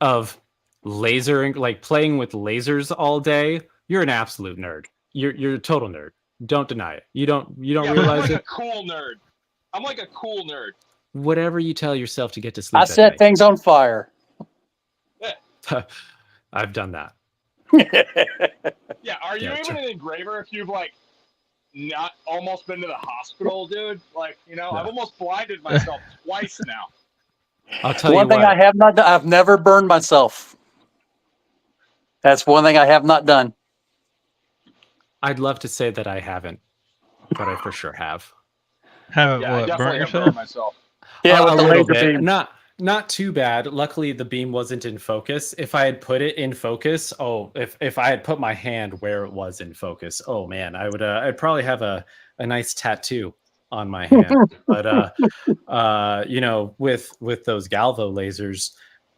of lasering, like playing with lasers all day, you're an absolute nerd. You're a total nerd. Don't deny it. You don't Yeah, but I'm realize like it. a cool nerd. I'm like a cool nerd. Whatever you tell yourself to get to sleep. I at set night. things on fire. I've done that. Yeah, are you Yeah, even sure. an engraver if you've like not almost been to the hospital, dude? Like, No. I've almost blinded myself twice now. I'll tell One you thing what. I have not done, I've never burned myself. That's one thing I have not done. I'd love to say that I haven't, but I for sure have. Haven't Yeah, I what, definitely burnt have yourself? burned myself. Yeah, A with the little laser bit. beam. Not too bad. Luckily, the beam wasn't in focus. If I had put it in focus, if I had put my hand where it was in focus, oh man, I would. I'd probably have a nice tattoo on my hand. But with those Galvo lasers,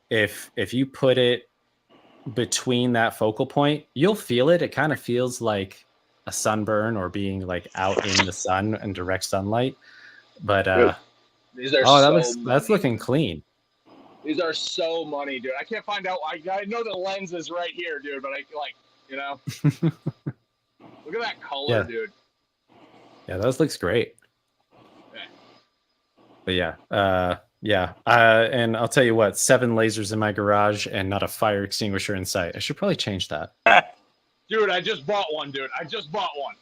if you put it between that focal point, you'll feel it. It kind of feels like a sunburn or being like out in the sun and direct sunlight. But These are that's money. looking clean. These are so money, dude. I can't find out. I know the lens is right here, dude, but look at that color, Yeah. dude. Yeah, those looks great. Yeah. But yeah. And I'll tell you what, 7 lasers in my garage and not a fire extinguisher in sight. I should probably change that. Dude, I just bought one, dude. I just bought one.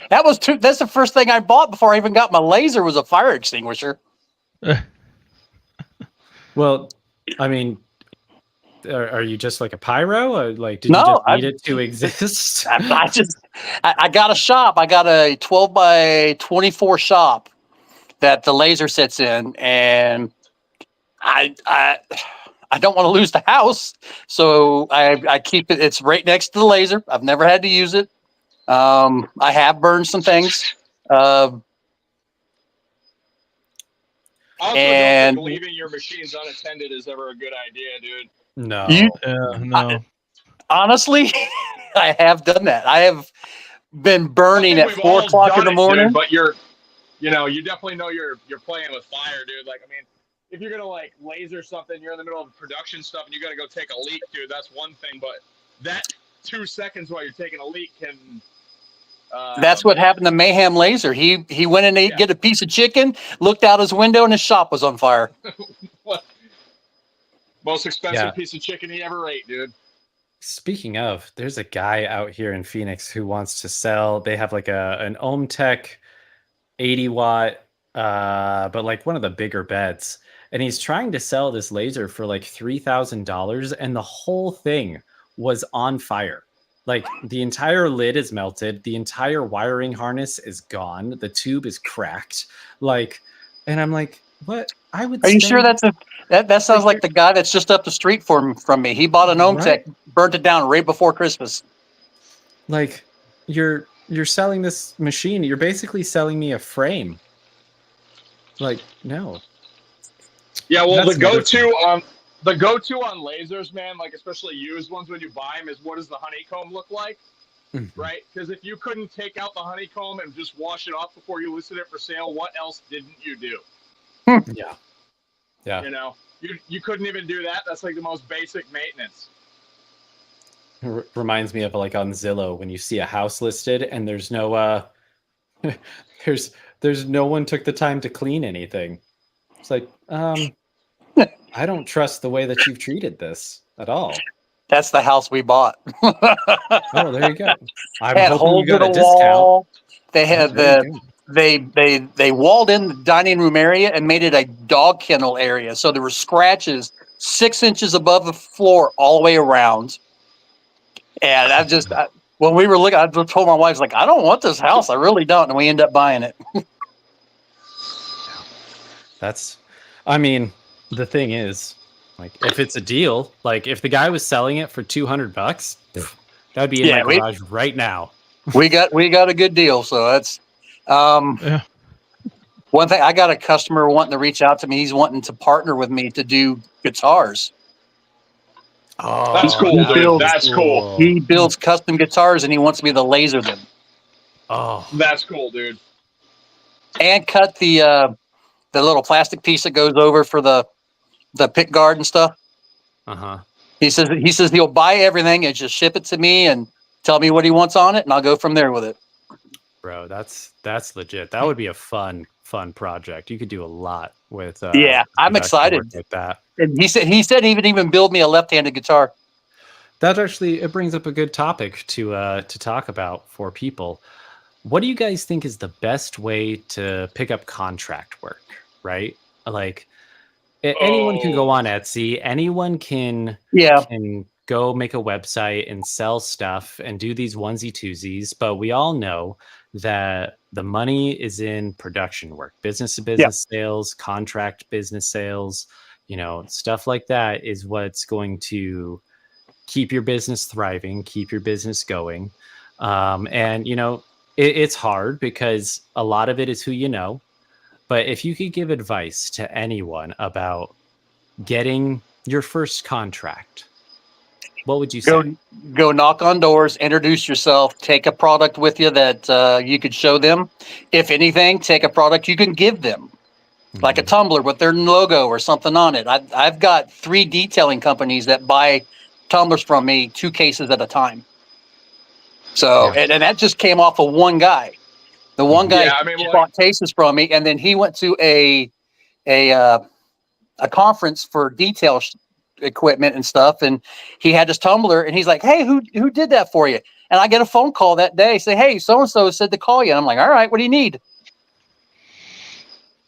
That's the first thing I bought before I even got my laser was a fire extinguisher. Well, I mean, are you just like a pyro? Or like, did No, you just need I'm- it to exist? I got a shop. I got a 12 by 24 shop that the laser sits in, and I don't want to lose the house, so I keep it. It's right next to the laser. I've never had to use it. I have burned some things. I also And- don't think leaving your machines unattended is ever a good idea, dude. No. You- No. Honestly, I have done that. I have been burning I at think we've 4 all o'clock in done the it, morning. dude, but you definitely know you're playing with fire, dude. Like, I mean, if you're gonna like laser something, you're in the middle of production stuff, and you gotta go take a leak, dude. That's one thing, but that 2 seconds while you're taking a leak can. That's what happened to Mayhem Laser. He went in to get a piece of chicken, looked out his window, and his shop was on fire. What? Most expensive Yeah. piece of chicken he ever ate, dude. Speaking of, there's a guy out here in Phoenix who wants to sell. They have like an OhmTech 80 watt, but like one of the bigger beds, and he's trying to sell this laser for like $3,000, and the whole thing was on fire. Like the entire lid is melted, the entire wiring harness is gone, the tube is cracked. Like, and I'm like, what? I would. Are you sure spend- that sounds like the guy that's just up the street from me? He bought an OhmTech, Right. burnt it down right before Christmas. Like you're selling this machine, you're basically selling me a frame. Like, no. Yeah, well, That's the go-to on lasers, man, like especially used ones when you buy them, is what does the honeycomb look like, right? Because if you couldn't take out the honeycomb and just wash it off before you listed it for sale, what else didn't you do? Yeah. Yeah. You know, you couldn't even do that. That's like the most basic maintenance. Reminds me of like on Zillow when you see a house listed and there's no there's no one took the time to clean anything. It's like, I don't trust the way that you've treated this at all. That's the house we bought. Oh, there you go. I'm Had hoping you holes got in a the discount. wall. They had There you go. they walled in the dining room area and made it a dog kennel area. So there were scratches 6 inches above the floor all the way around. And when we were looking, I told my wife, like, I don't want this house. I really don't. And we ended up buying it. I mean, the thing is, like, if it's a deal, like if the guy was selling it for $200, that would be in my garage right now. we got a good deal. So that's Yeah. one thing. I got a customer wanting to reach out to me. He's wanting to partner with me to do guitars. Oh, That's cool, dude. That's cool. He builds custom guitars and he wants me to laser them Oh, That's cool, dude. and cut the little plastic piece that goes over for the pick guard and stuff. uh-huh. He says he'll buy everything and just ship it to me and tell me what he wants on it, and I'll go from there with it. Bro, that's legit. That would be a fun project. You could do a lot with Yeah, I'm production excited. work like that. And he said he would even build me a left-handed guitar. That actually, it brings up a good topic to talk about for people. What do you guys think is the best way to pick up contract work, right? Like anyone can go on Etsy, anyone can go make a website and sell stuff and do these onesie twosies, but we all know that the money is in production work, business to business sales, contract business sales, stuff like that is what's going to keep your business thriving, keep your business going. And it's hard because a lot of it is who you know. But if you could give advice to anyone about getting your first contract, what would you say? Go knock on doors, introduce yourself, take a product with you that you could show them. If anything, take a product you can give them, like a tumbler with their logo or something on it. I've got 3 detailing companies that buy tumblers from me 2 cases at a time. So, and that just came off of one guy. The one guy bought cases from me, and then he went to a conference for detail equipment and stuff, and he had his tumbler, and he's like, "Hey, who did that for you?" And I get a phone call that day, say, "Hey, so and so said to call you." And I'm like, "All right, what do you need?"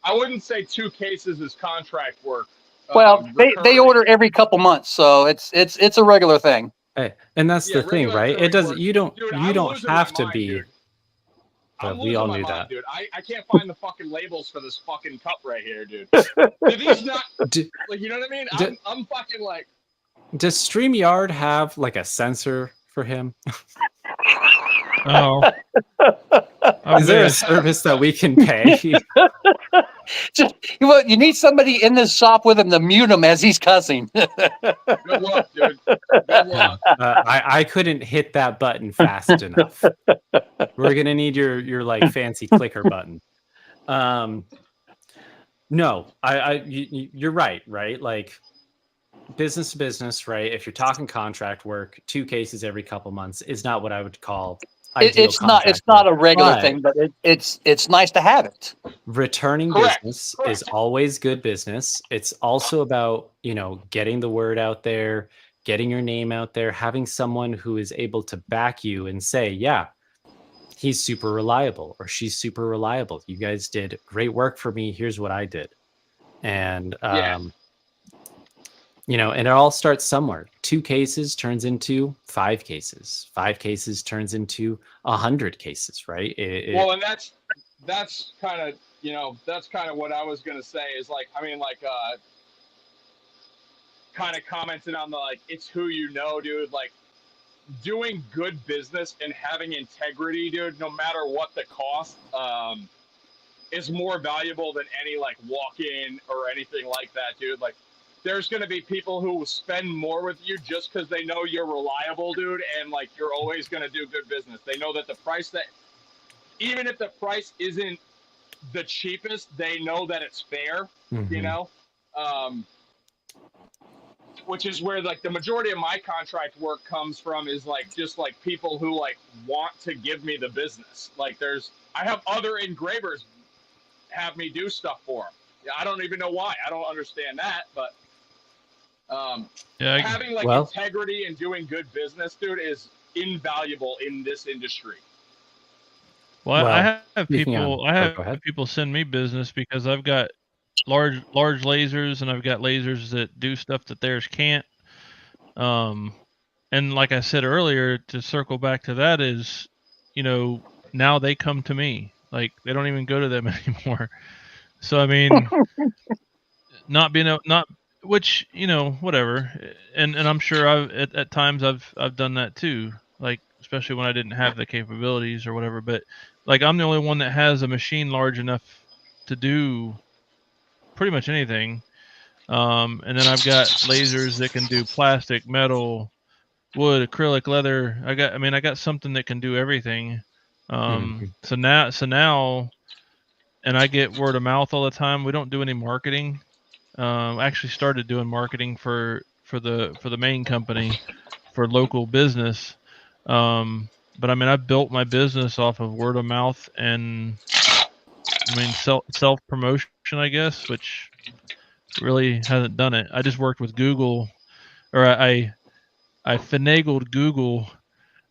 I wouldn't say 2 cases is contract work. Well, they order every couple months, so it's a regular thing. Hey, and that's the thing, right? It doesn't. You don't have to be. Dude. But we all knew that, dude. I can't find the fucking labels for this fucking cup right here, dude. Do these not like, you know what I mean? I'm fucking like. Does StreamYard have like a sensor for him? Oh. Is there a service that we can pay? Just, you need somebody in this shop with him to mute him as he's cussing. Good luck, dude. Good Yeah. luck. I couldn't hit that button fast enough. We're gonna need your like fancy clicker button. No, you're right, like business to business, right? If you're talking contract work, 2 cases every couple months is not what I would call ideal It's not contract a work. regular But thing, but it's nice to have it. returning Correct, business correct. is always good business. It's also about, getting the word out there, getting your name out there, having someone who is able to back you and say, yeah, he's super reliable or she's super reliable. You guys did great work for me. Here's what I did. And, Yeah. and it all starts somewhere. 2 cases turns into 5 cases. 5 cases turns into 100 cases, right? Well, and that's kind of what I was gonna say is like, I mean, like, kind of commenting on the like, it's who you know, dude. Like, doing good business and having integrity, dude, no matter what the cost, is more valuable than any like walk-in or anything like that, dude. Like, there's going to be people who will spend more with you just because they know you're reliable, dude, and like you're always going to do good business. They know that the price that, even if the price isn't the cheapest, they know that it's fair, which is where like the majority of my contract work comes from, is like just like people who like want to give me the business. Like I have other engravers have me do stuff for them. Yeah, I don't even know why. I don't understand that, but having like integrity and doing good business, dude, is invaluable in this industry. Well, I have go ahead. people send me business because I've got large lasers and I've got lasers that do stuff that theirs can't. And like I said earlier, to circle back to that is, now they come to me. Like, they don't even go to them anymore. So I mean, which, whatever. And I'm sure at times I've done that too. Like, especially when I didn't have the capabilities or whatever. But like, I'm the only one that has a machine large enough to do pretty much anything. And then I've got lasers that can do plastic, metal, wood, acrylic, leather. I got something that can do everything. So now, and I get word of mouth all the time. We don't do any marketing. I actually started doing marketing for the main company for local business. But I mean, I built my business off of word of mouth and self promotion, I guess, which really hasn't done it. I just worked with Google, or I finagled Google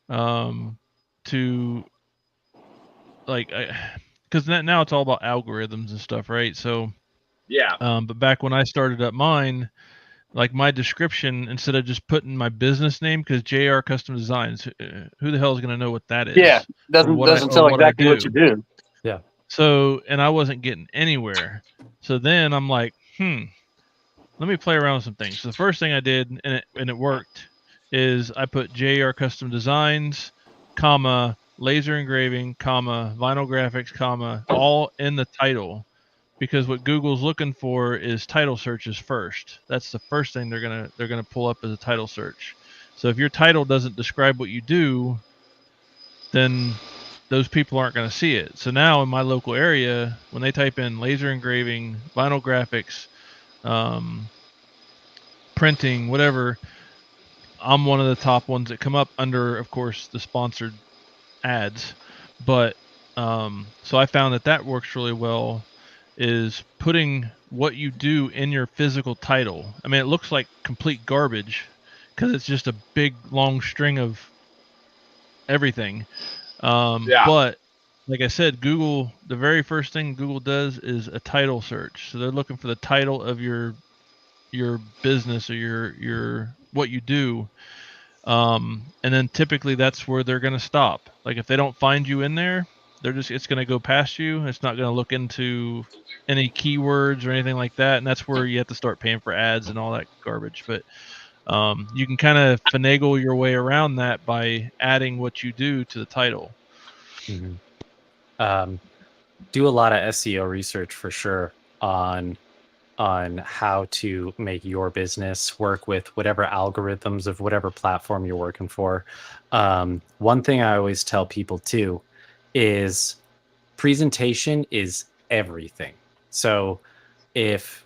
to like, because now it's all about algorithms and stuff, right? So yeah. But back when I started up mine, like my description, instead of just putting my business name, because JR Custom Designs, who the hell is going to know what that is? Yeah, doesn't tell exactly what you do. Yeah. So, and I wasn't getting anywhere. So then I'm like, let me play around with some things. So the first thing I did, and it worked, is I put JR Custom Designs, laser engraving, vinyl graphics, all in the title. Because what Google's looking for is title searches first. That's the first thing they're gonna pull up as a title search. So if your title doesn't describe what you do, then those people aren't going to see it. So now in my local area, when they type in laser engraving, vinyl graphics, printing, whatever, I'm one of the top ones that come up under, of course, the sponsored ads. But so I found that works really well, is putting what you do in your physical title. I mean, it looks like complete garbage because it's just a big long string of everything. But like I said, Google, the very first thing Google does is a title search. So they're looking for the title of your business or your what you do. And then typically that's where they're going to stop. Like if they don't find you in there, it's going to go past you. It's not going to look into any keywords or anything like that. And that's where you have to start paying for ads and all that garbage. But you can kind of finagle your way around that by adding what you do to the title. Mm-hmm. Do a lot of SEO research for sure. on how to make your business work with whatever algorithms of whatever platform you're working for. One thing I always tell people too is presentation is everything. So if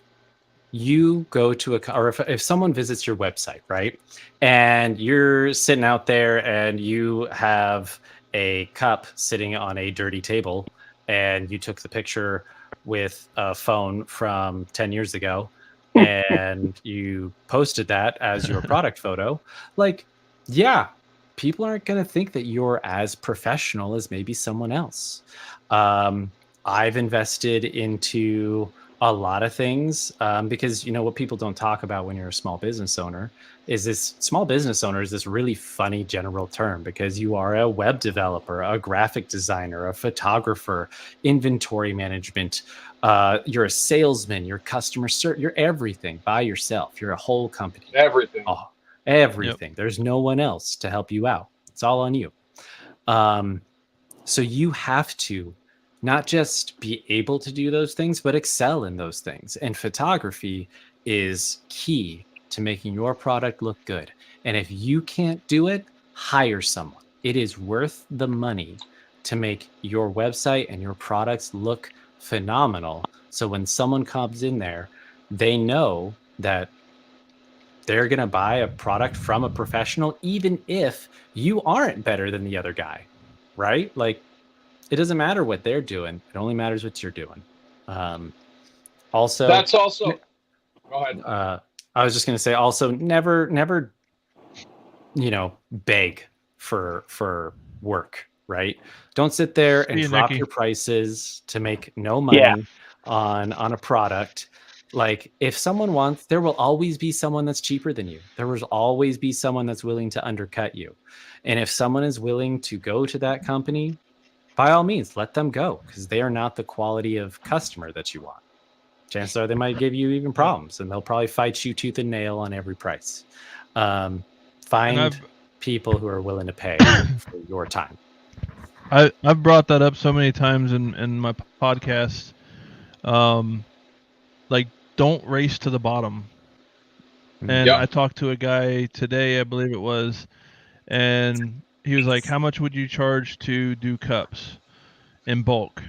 you go to or if someone visits your website, right, and you're sitting out there and you have a cup sitting on a dirty table and you took the picture with a phone from 10 years ago and you posted that as your product photo, like, yeah, people aren't going to think that you're as professional as maybe someone else. I've invested into a lot of things because what people don't talk about when you're a small business owner is this really funny general term, because you are a web developer, a graphic designer, a photographer, inventory management, you're a salesman, you're customer service, you're everything by yourself. You're a whole company. Everything. Oh, everything. Yep. There's no one else to help you out. It's all on you. So you have to not just be able to do those things, but excel in those things. And photography is key to making your product look good. And if you can't do it, hire someone. It is worth the money to make your website and your products look phenomenal. So when someone comes in there, they know that they're going to buy a product from a professional, even if you aren't better than the other guy, right? Like, it doesn't matter what they're doing. It only matters what you're doing. Also, that's also. Go ahead. I was just going to say, also, never, beg for work, right? Don't sit there and drop your prices to make no money on a product. Like, if someone wants, there will always be someone that's cheaper than you. There will always be someone that's willing to undercut you. And if someone is willing to go to that company, by all means, let them go, because they are not the quality of customer that you want. Chances are they might give you even problems, and they'll probably fight you tooth and nail on every price. Find people who are willing to pay for your time. I've brought that up so many times in my podcast. Like, don't race to the bottom. And I talked to a guy today, I believe it was, and he was like, how much would you charge to do cups in bulk?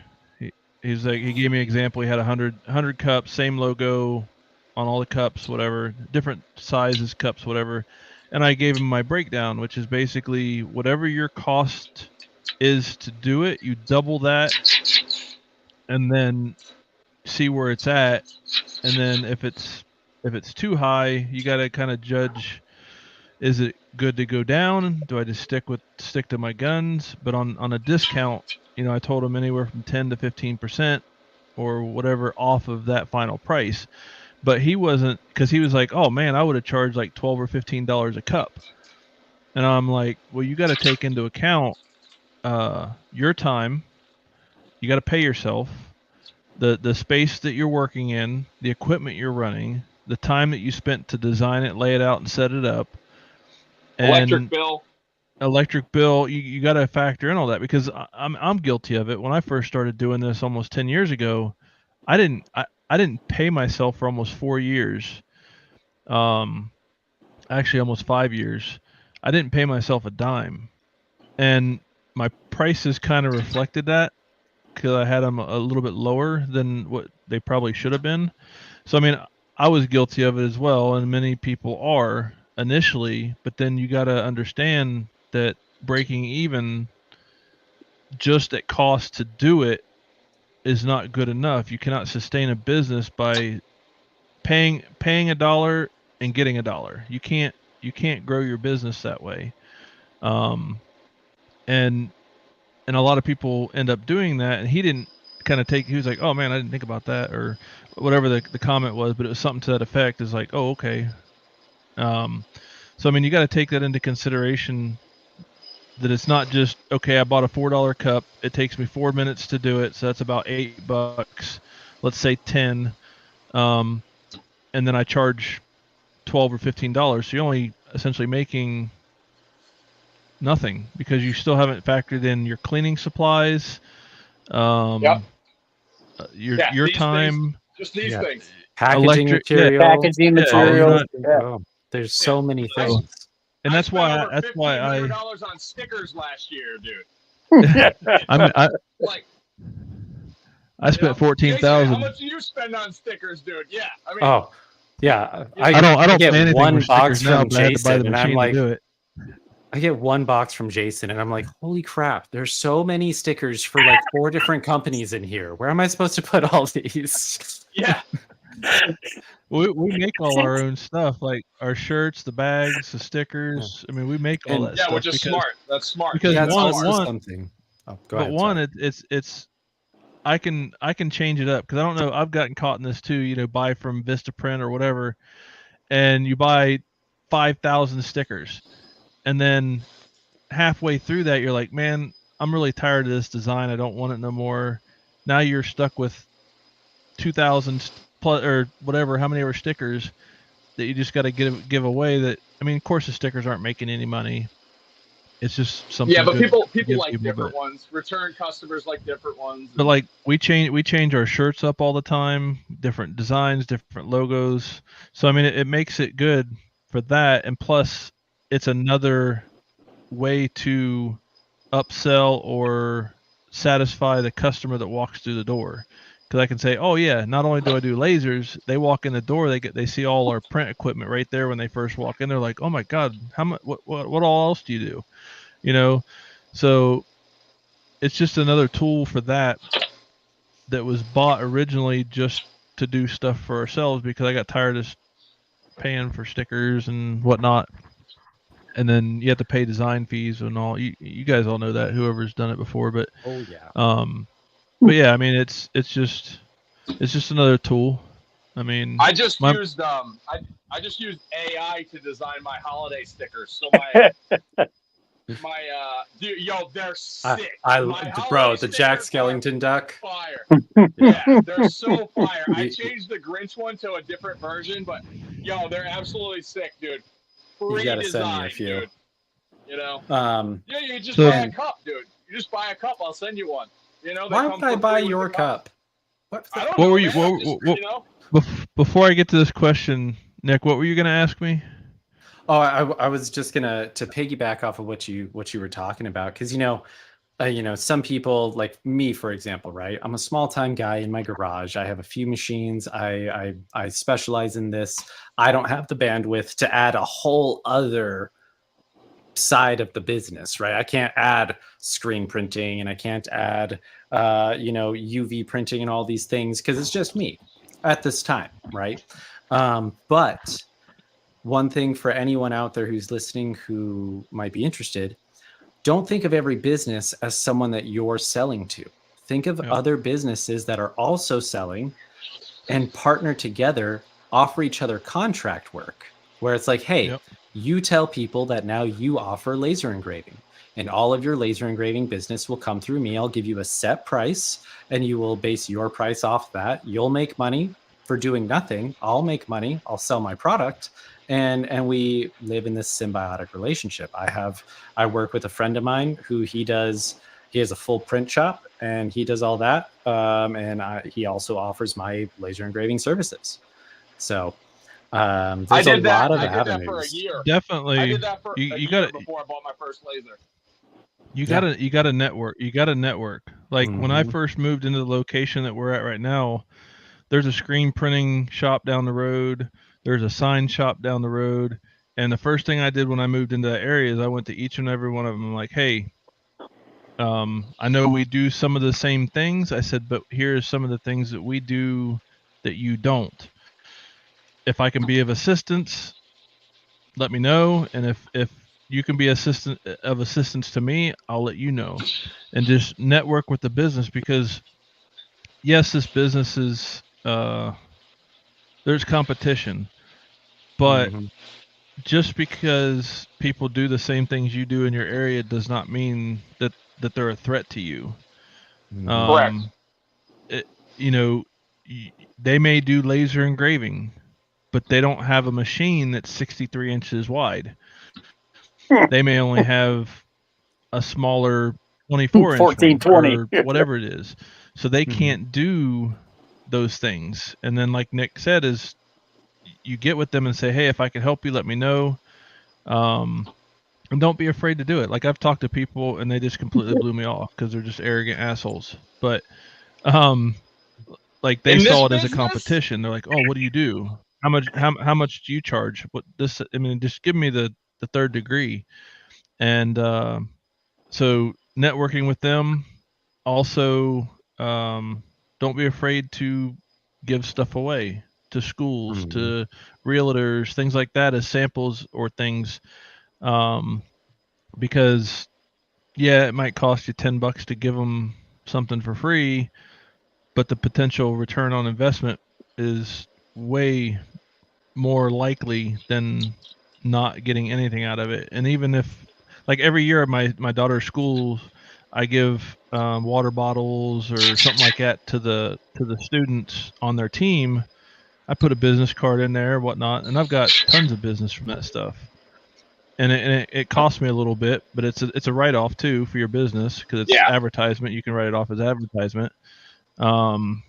He's like, he gave me an example. He had 100 cups, same logo on all the cups, whatever, different sizes cups, whatever. And I gave him my breakdown, which is basically whatever your cost is to do it, you double that and then see where it's at. And then if it's too high, you got to kind of judge, is it good to go down? Do I just stick to my guns? But on a discount, I told him anywhere from 10 to 15% or whatever off of that final price. But he wasn't, because he was like, oh man, I would have charged like $12 or $15 a cup. And I'm like, well, you got to take into account your time. You got to pay yourself, the space that you're working in, the equipment you're running, the time that you spent to design it, lay it out, and set it up. Electric bill. You got to factor in all that, because I'm guilty of it. When I first started doing this almost 10 years ago, I didn't pay myself for almost 4 years. Actually almost 5 years. I didn't pay myself a dime. And my prices kind of reflected that, because I had them a little bit lower than what they probably should have been. So, I mean, I was guilty of it as well, and many people are initially, but then you got to understand that breaking even just at cost to do it is not good enough. You cannot sustain a business by paying $1 and getting $1. You can't grow your business that way. And a lot of people end up doing that, and he didn't kind of he was like, oh man, I didn't think about that, or whatever the comment was, but it was something to that effect. Is like, oh, okay. So I mean, you got to take that into consideration, that it's not just, okay, I bought a $4 cup, it takes me 4 minutes to do it, so that's about $8, let's say 10, and then I charge $12 or $15, so you're only essentially making nothing, because you still haven't factored in your cleaning supplies, your time, Just these Yeah. things. Packaging Electric- material. Packaging Yeah, materials. not- Yeah. Oh, there's so many I- things. and that's I spent why over $1,500 on stickers last year, dude. Like, I spent you know? 14,000. Jason, how much do you spend on stickers, dude? Yeah, I mean, Oh, yeah. I don't get pay anything one for box stickers now, from but I had to buy the Jason, and I'm machine like, to do it. I get one box from Jason, and I'm like, holy crap! There's so many stickers for like 4 different companies in here. Where am I supposed to put all these? yeah. We make all our own stuff, like our shirts, the bags, the stickers. I mean, we make all And- that Yeah, stuff. which is smart. That's smart. because That's one- also one- something. Oh, go but ahead. one, sorry. it's I can change it up because I don't know. I've gotten caught in this too. You know, buy from Vistaprint or whatever, and you buy 5,000 stickers, and then halfway through that, you're like, man, I'm really tired of this design. I don't want it no more. Now you're stuck with 2,000 plus or whatever, how many ever stickers that you just got to give away. That I mean, of course, the stickers aren't making any money. It's just something. Yeah, but good people to give like people, different but- ones. Return customers like different ones. But like we change our shirts up all the time, different designs, different logos. So I mean, it makes it good for that, and plus, it's another way to upsell or satisfy the customer that walks through the door. Because I can say, oh yeah, not only do I do lasers, they walk in the door, they see all our print equipment right there when they first walk in. They're like, oh my god, how much? What all else do you do? You know, so it's just another tool for that was bought originally just to do stuff for ourselves because I got tired of paying for stickers and whatnot. And then you have to pay design fees and all. You guys all know that, whoever's done it before. But Oh yeah. but yeah, I mean it's just another tool. I mean, I just my- used I just used AI to design my holiday stickers. So my they're sick. My Bro, holiday the Jack stickers are Skellington duck. Fire. Yeah, they're so fire. I changed the Grinch one to a different version, but they're absolutely sick, dude. You gotta send me a Pre-designed, few. dude. You know? Yeah, you just So- buy a cup, dude. You just buy a cup. I'll send you one. You know? they Why come would I for buy free with your the cup. cup? What? I don't What know, were you- man. what- Just, what- you know? before I get to this question, Nick, what were you going to ask me? Oh, I was just gonna to piggyback off of what you were talking about, because some people like me, for example, right? I'm a small time guy in my garage. I have a few machines. I specialize in this. I don't have the bandwidth to add a whole other side of the business, right? I can't add screen printing and I can't add UV printing and all these things because it's just me at this time, right? But one thing for anyone out there who's listening who might be interested, don't think of every business as someone that you're selling to. Think of other businesses that are also selling and partner together, offer each other contract work where it's like, hey, you tell people that now you offer laser engraving and all of your laser engraving business will come through me. I'll give you a set price and you will base your price off that. You'll make money for doing nothing. I'll make money. I'll sell my product. And we live in this symbiotic relationship. I work with a friend of mine who he has a full print shop and he does all that. He also offers my laser engraving services. So there's a lot of avenues. I did that for a year. Definitely. I did that for a you year got before I bought my first laser. You got to network. You got to network. Like when I Mhm. first moved into the location that we're at right now, there's a screen printing shop down the road. There's a sign shop down the road. And the first thing I did when I moved into that area is I went to each and every one of them like, hey, I know we do some of the same things. I said, but here's some of the things that we do that you don't. If I can be of assistance, let me know. And if you can be of assistance to me, I'll let you know. And just network with the business because yes, this business is there's competition, but Mhm. just because people do the same things you do in your area does not mean that they're a threat to you. Correct. They may do laser engraving, but they don't have a machine that's 63 inches wide. They may only have a smaller 24 inch 1420. or whatever it is. So they can't do those things. And then, like Nick said, is you get with them and say, hey, if I can help you, let me know. And don't be afraid to do it. Like I've talked to people and they just completely blew me off because they're just arrogant assholes. But like they In this saw it as a business? competition. They're like, oh, what do you do? How much do you charge? What this? I mean, just give me the third degree. And so networking with them. Also, don't be afraid to give stuff away to schools, to realtors, things like that as samples or things. Because yeah, it might cost you $10 to give them something for free, but the potential return on investment is way more likely than not getting anything out of it. And even if, like every year at my daughter's school, I give water bottles or something like that to the students on their team. I put a business card in there, whatnot, and I've got tons of business from that stuff. And it costs me a little bit, but it's a write off too for your business because it's advertisement. You can write it off as advertisement. So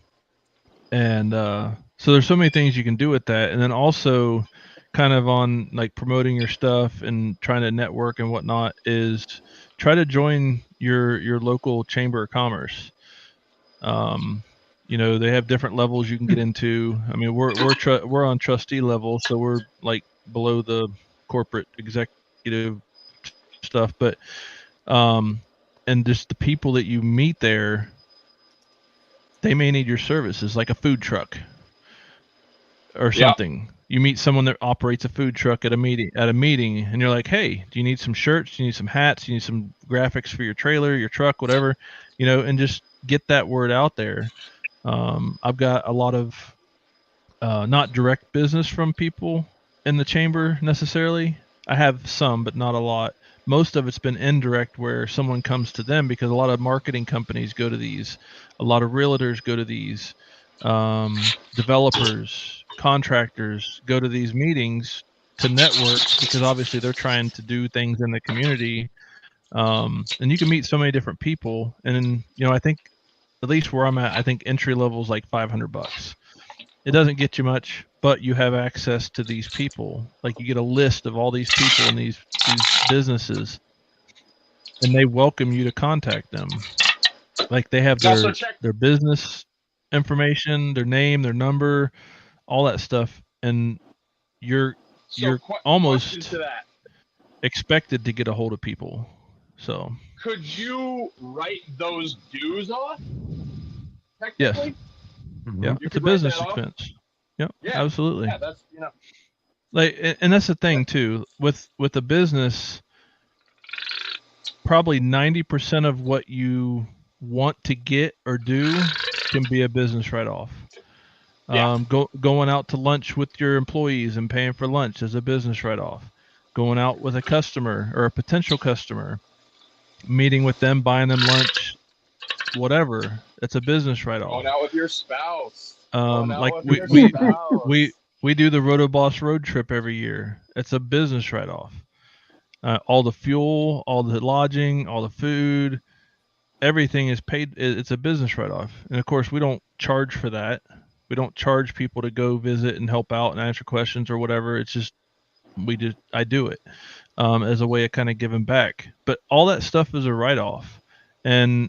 there's so many things you can do with that, and then also kind of on like promoting your stuff and trying to network and whatnot is try to join your local chamber of commerce. You know, they have different levels you can get into. I mean, we're on trustee level, so we're like below the corporate executive stuff, but and just the people that you meet there, they may need your services, like a food truck or something. You meet someone that operates a food truck at a meeting, and you're like, hey, do you need some shirts? Do you need some hats? Do you need some graphics for your trailer, your truck, whatever, you know, and just get that word out there. I've got a lot of not direct business from people in the chamber necessarily. I have some, but not a lot. Most of it's been indirect where someone comes to them because a lot of marketing companies go to these, a lot of realtors go to these, developers, contractors go to these meetings to network because obviously they're trying to do things in the community. And you can meet so many different people. And, you know, I think at least where I'm at, I think entry level is like $500. It doesn't get you much, but you have access to these people. Like you get a list of all these people in these businesses, and they welcome you to contact them. Like they have their business information, their name, their number, all that stuff, and you're almost expected to get a hold of people. So could you write those dues off? Yes. Yeah, it's a business expense. Yep, yeah, absolutely. Yeah, that's, you know. Like, and that's the thing too with a business. Probably 90% of what you want to get or do can be a business write-off. Going out to lunch with your employees and paying for lunch is a business write-off. Going out with a customer or a potential customer, meeting with them, buying them lunch, whatever, it's a business write-off. Going out with your spouse. Like we do the RotoBoss road trip every year. It's a business write-off. All the fuel, all the lodging, all the food, everything is paid. It's a business write-off. And of course, we don't charge for that. We don't charge people to go visit and help out and answer questions or whatever. It's just, I do it as a way of kind of giving back. But all that stuff is a write-off. And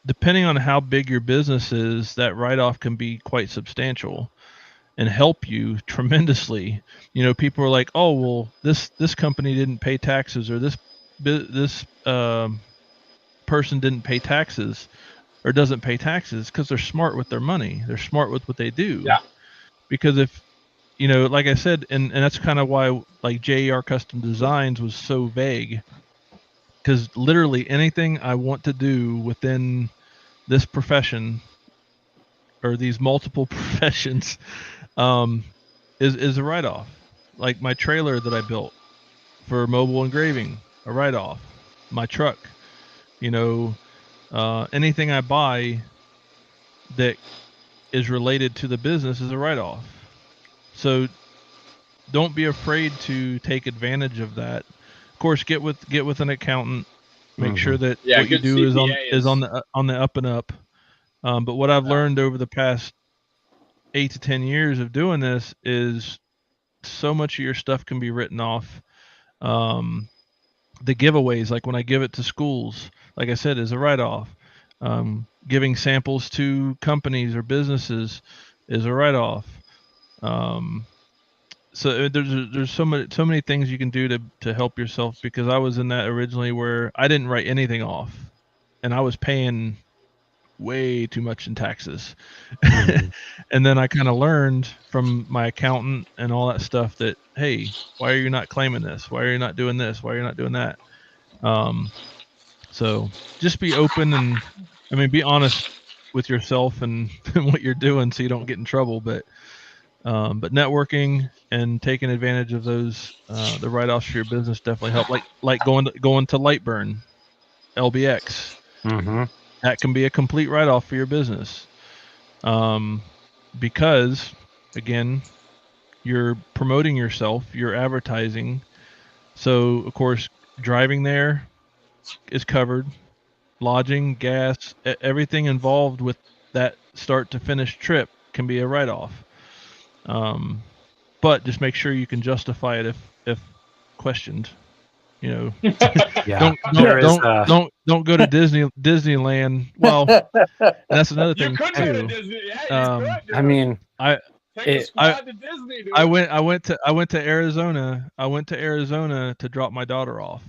depending on how big your business is, that write-off can be quite substantial and help you tremendously. You know, people are like, oh, well, this company didn't pay taxes, or this person didn't pay taxes or doesn't pay taxes, because they're smart with their money. They're smart with what they do. Yeah. Because if, you know, like I said, and that's kind of why like JER Custom Designs was so vague, because literally anything I want to do within this profession or these multiple professions is a write-off. Like my trailer that I built for mobile engraving, a write-off. My truck, you know, anything I buy that is related to the business is a write-off. So don't be afraid to take advantage of that. Of course, get with an accountant. Make sure that what you do is on the up and up. But what I've learned over the past 8 to 10 years of doing this is so much of your stuff can be written off. The giveaways, like when I give it to schools, like I said, is a write-off. Giving samples to companies or businesses is a write-off. So there's so many things you can do to help yourself, because I was in that originally where I didn't write anything off, and I was paying way too much in taxes. And then I kind of learned from my accountant and all that stuff that, hey, why are you not claiming this? Why are you not doing this? Why are you not doing that? So just be open and, I mean, be honest with yourself and what you're doing so you don't get in trouble. But networking and taking advantage of those, the write-offs for your business definitely help. Like going to Lightburn, LBX. Mm-hmm. That can be a complete write-off for your business. Because again, you're promoting yourself, you're advertising. So of course, driving there is covered, lodging, gas, everything involved with that start to finish trip can be a write-off. But just make sure you can justify it if questioned. You know, Yeah. don't go to Disneyland. Well, that's another You thing could go to too. Disney. Yeah, you could, dude. I mean, Take a squad to Disney, dude. I went to Arizona. I went to Arizona to drop my daughter off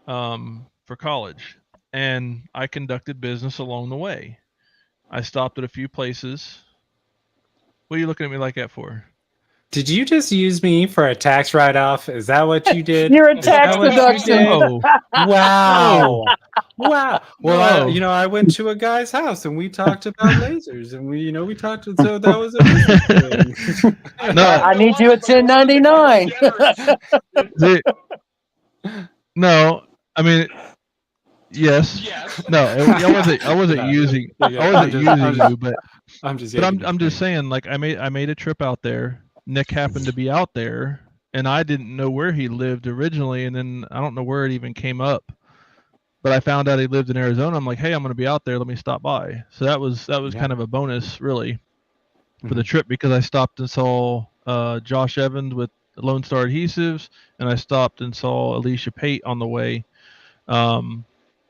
for college, and I conducted business along the way. I stopped at a few places. What are you looking at me like that for? did you just use me for a tax write-off? Is that what you did? You're a Is that tax what you deduction. did? No. Wow. Wow. Well, No. I went to a guy's house and we talked about lasers and we talked. So that was a business thing. No. I need you at 1099. No, I mean, yes. Yes. No, I wasn't No. using. Yeah, I wasn't using you, but I'm just. I'm just saying, like I made a trip out there. Nick happened to be out there, and I didn't know where he lived originally, and then I don't know where it even came up. But I found out he lived in Arizona. I'm like, hey, I'm going to be out there. Let me stop by. So that was Yeah. kind of a bonus, really, for the trip, because I stopped and saw Josh Evans with Lone Star Adhesives, and I stopped and saw Alicia Pate on the way. And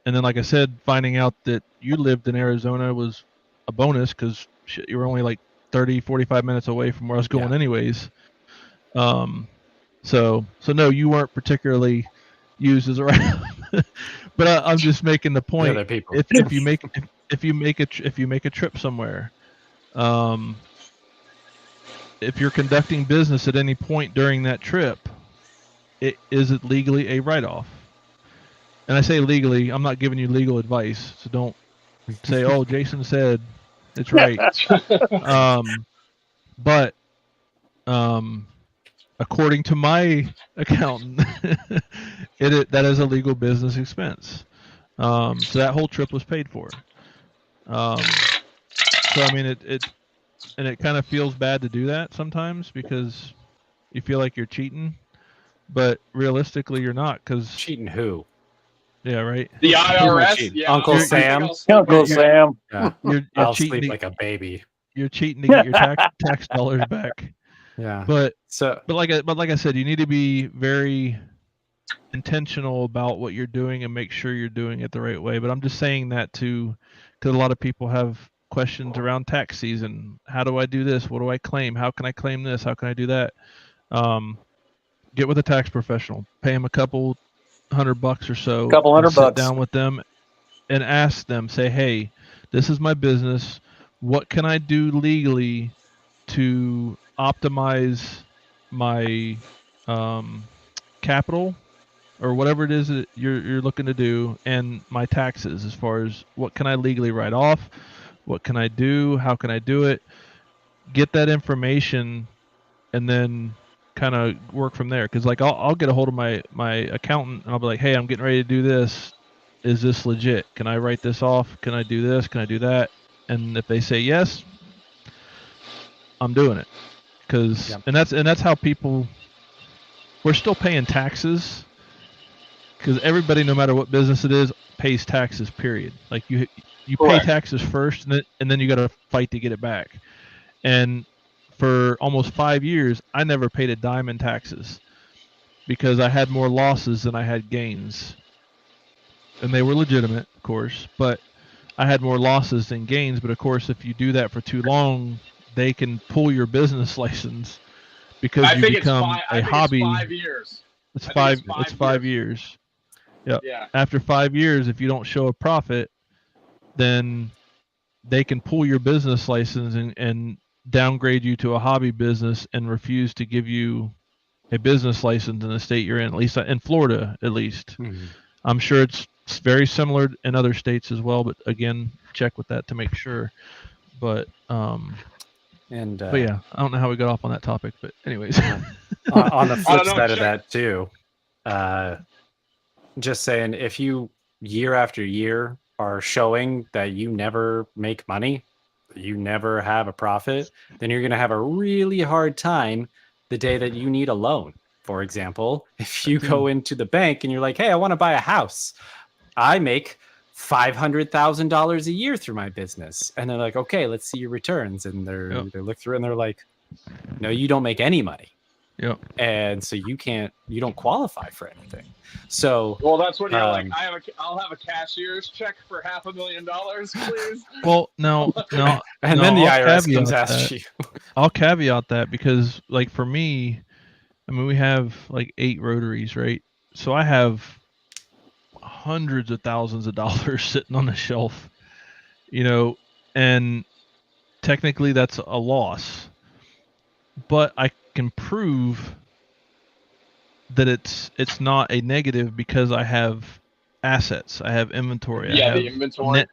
then, like I said, finding out that you lived in Arizona was a bonus, because you were only like 30, 45 minutes away from where I was going anyways. So no, you weren't particularly used as a write-off. But I'm just making the point. Other people. If you make a trip somewhere, if you're conducting business at any point during that trip, is it legally a write-off? And I say legally, I'm not giving you legal advice, so don't say, "Oh, Jason said it's right." But according to my accountant, that is a legal business expense. So that whole trip was paid for. So I mean, it kind of feels bad to do that sometimes, because you feel like you're cheating, but realistically you're not, because Cheating who? yeah, right. The IRS. Yeah, Uncle I think Sam? I'll sleep Uncle with you. Sam. Yeah. You're I'll cheating. sleep like a baby. You're cheating to get your tax dollars back. Yeah. But So like I said, you need to be very intentional about what you're doing and make sure you're doing it the right way. But I'm just saying that because a lot of people have questions around tax season. How do I do this? What do I claim? How can I claim this? How can I do that? Get with a tax professional. Pay them a couple $100 or so. Couple and $100 sit bucks. down with them and ask them. Say, hey, this is my business. What can I do legally to optimize my capital, or whatever it is that you're looking to do, and my taxes, as far as what can I legally write off, what can I do, how can I do it. Get that information and then kind of work from there, because like I'll get a hold of my accountant and I'll be like, hey, I'm getting ready to do this, is this legit? Can I write this off? Can I do this? Can I do that? And if they say yes, I'm doing it. And that's how people, we're still paying taxes, because everybody, no matter what business it is, pays taxes. Period. Like you pay Correct. taxes first, and then you got to fight to get it back. And for almost 5 years, I never paid a dime in taxes because I had more losses than I had gains, and they were legitimate, of course, but I had more losses than gains. But of course, if you do that for too long, they can pull your business license because I you think become it's a hobby. It's 5 years. It's I think five. it's It's 5 5 years. Yep. Yeah. After 5 years, if you don't show a profit, then they can pull your business license and downgrade you to a hobby business and refuse to give you a business license in the state you're in. At least in Florida, at least. Mhm. I'm sure it's very similar in other states as well. But again, check with that to make sure. But And but yeah, I don't know how we got off on that topic. But anyways. on the I flip don't know, side of check- that too, just saying, if you year after year are showing that you never make money, you never have a profit, then you're going to have a really hard time the day that you need a loan. For example, if you go into the bank and you're like, hey, I want to buy a house, I make $500,000 a year through my business, and they're like, okay, let's see your returns, and they look through and they're like, no, you don't make any money. Yep. And so you don't qualify for anything. So Well, that's when you're like, I'll have a cashier's check for $500,000, please. Well, no. and no, then the I'll IRS comes caveat after that. you. I'll caveat that because, like, for me, I mean, we have like 8 rotaries, right? So I have hundreds of thousands of dollars sitting on the shelf, and technically that's a loss. But I can prove that it's not a negative because I have assets. I have inventory. Yeah, I have the inventory.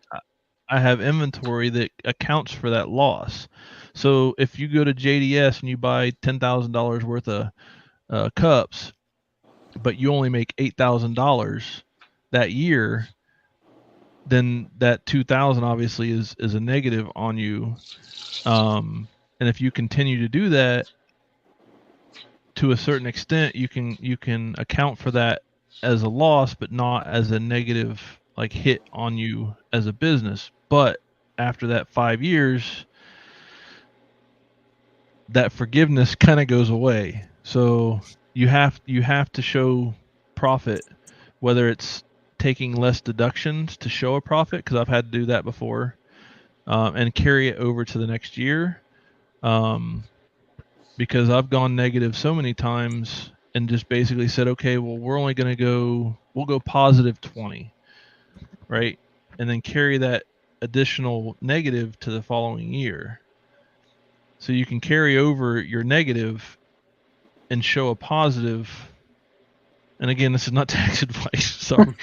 I have inventory that accounts for that loss. So if you go to JDS and you buy $10,000 worth of cups, but you only make $8,000 that year, then that 2,000 obviously is a negative on you. And if you continue to do that, to a certain extent, you can account for that as a loss, but not as a negative like hit on you as a business. But after that 5 years, that forgiveness kind of goes away. So you have to show profit, whether it's taking less deductions to show a profit, because I've had to do that before, and carry it over to the next year. Because I've gone negative so many times and just basically said, okay, well, we'll go positive 20, right? And then carry that additional negative to the following year. So you can carry over your negative and show a positive. And again, this is not tax advice, sorry.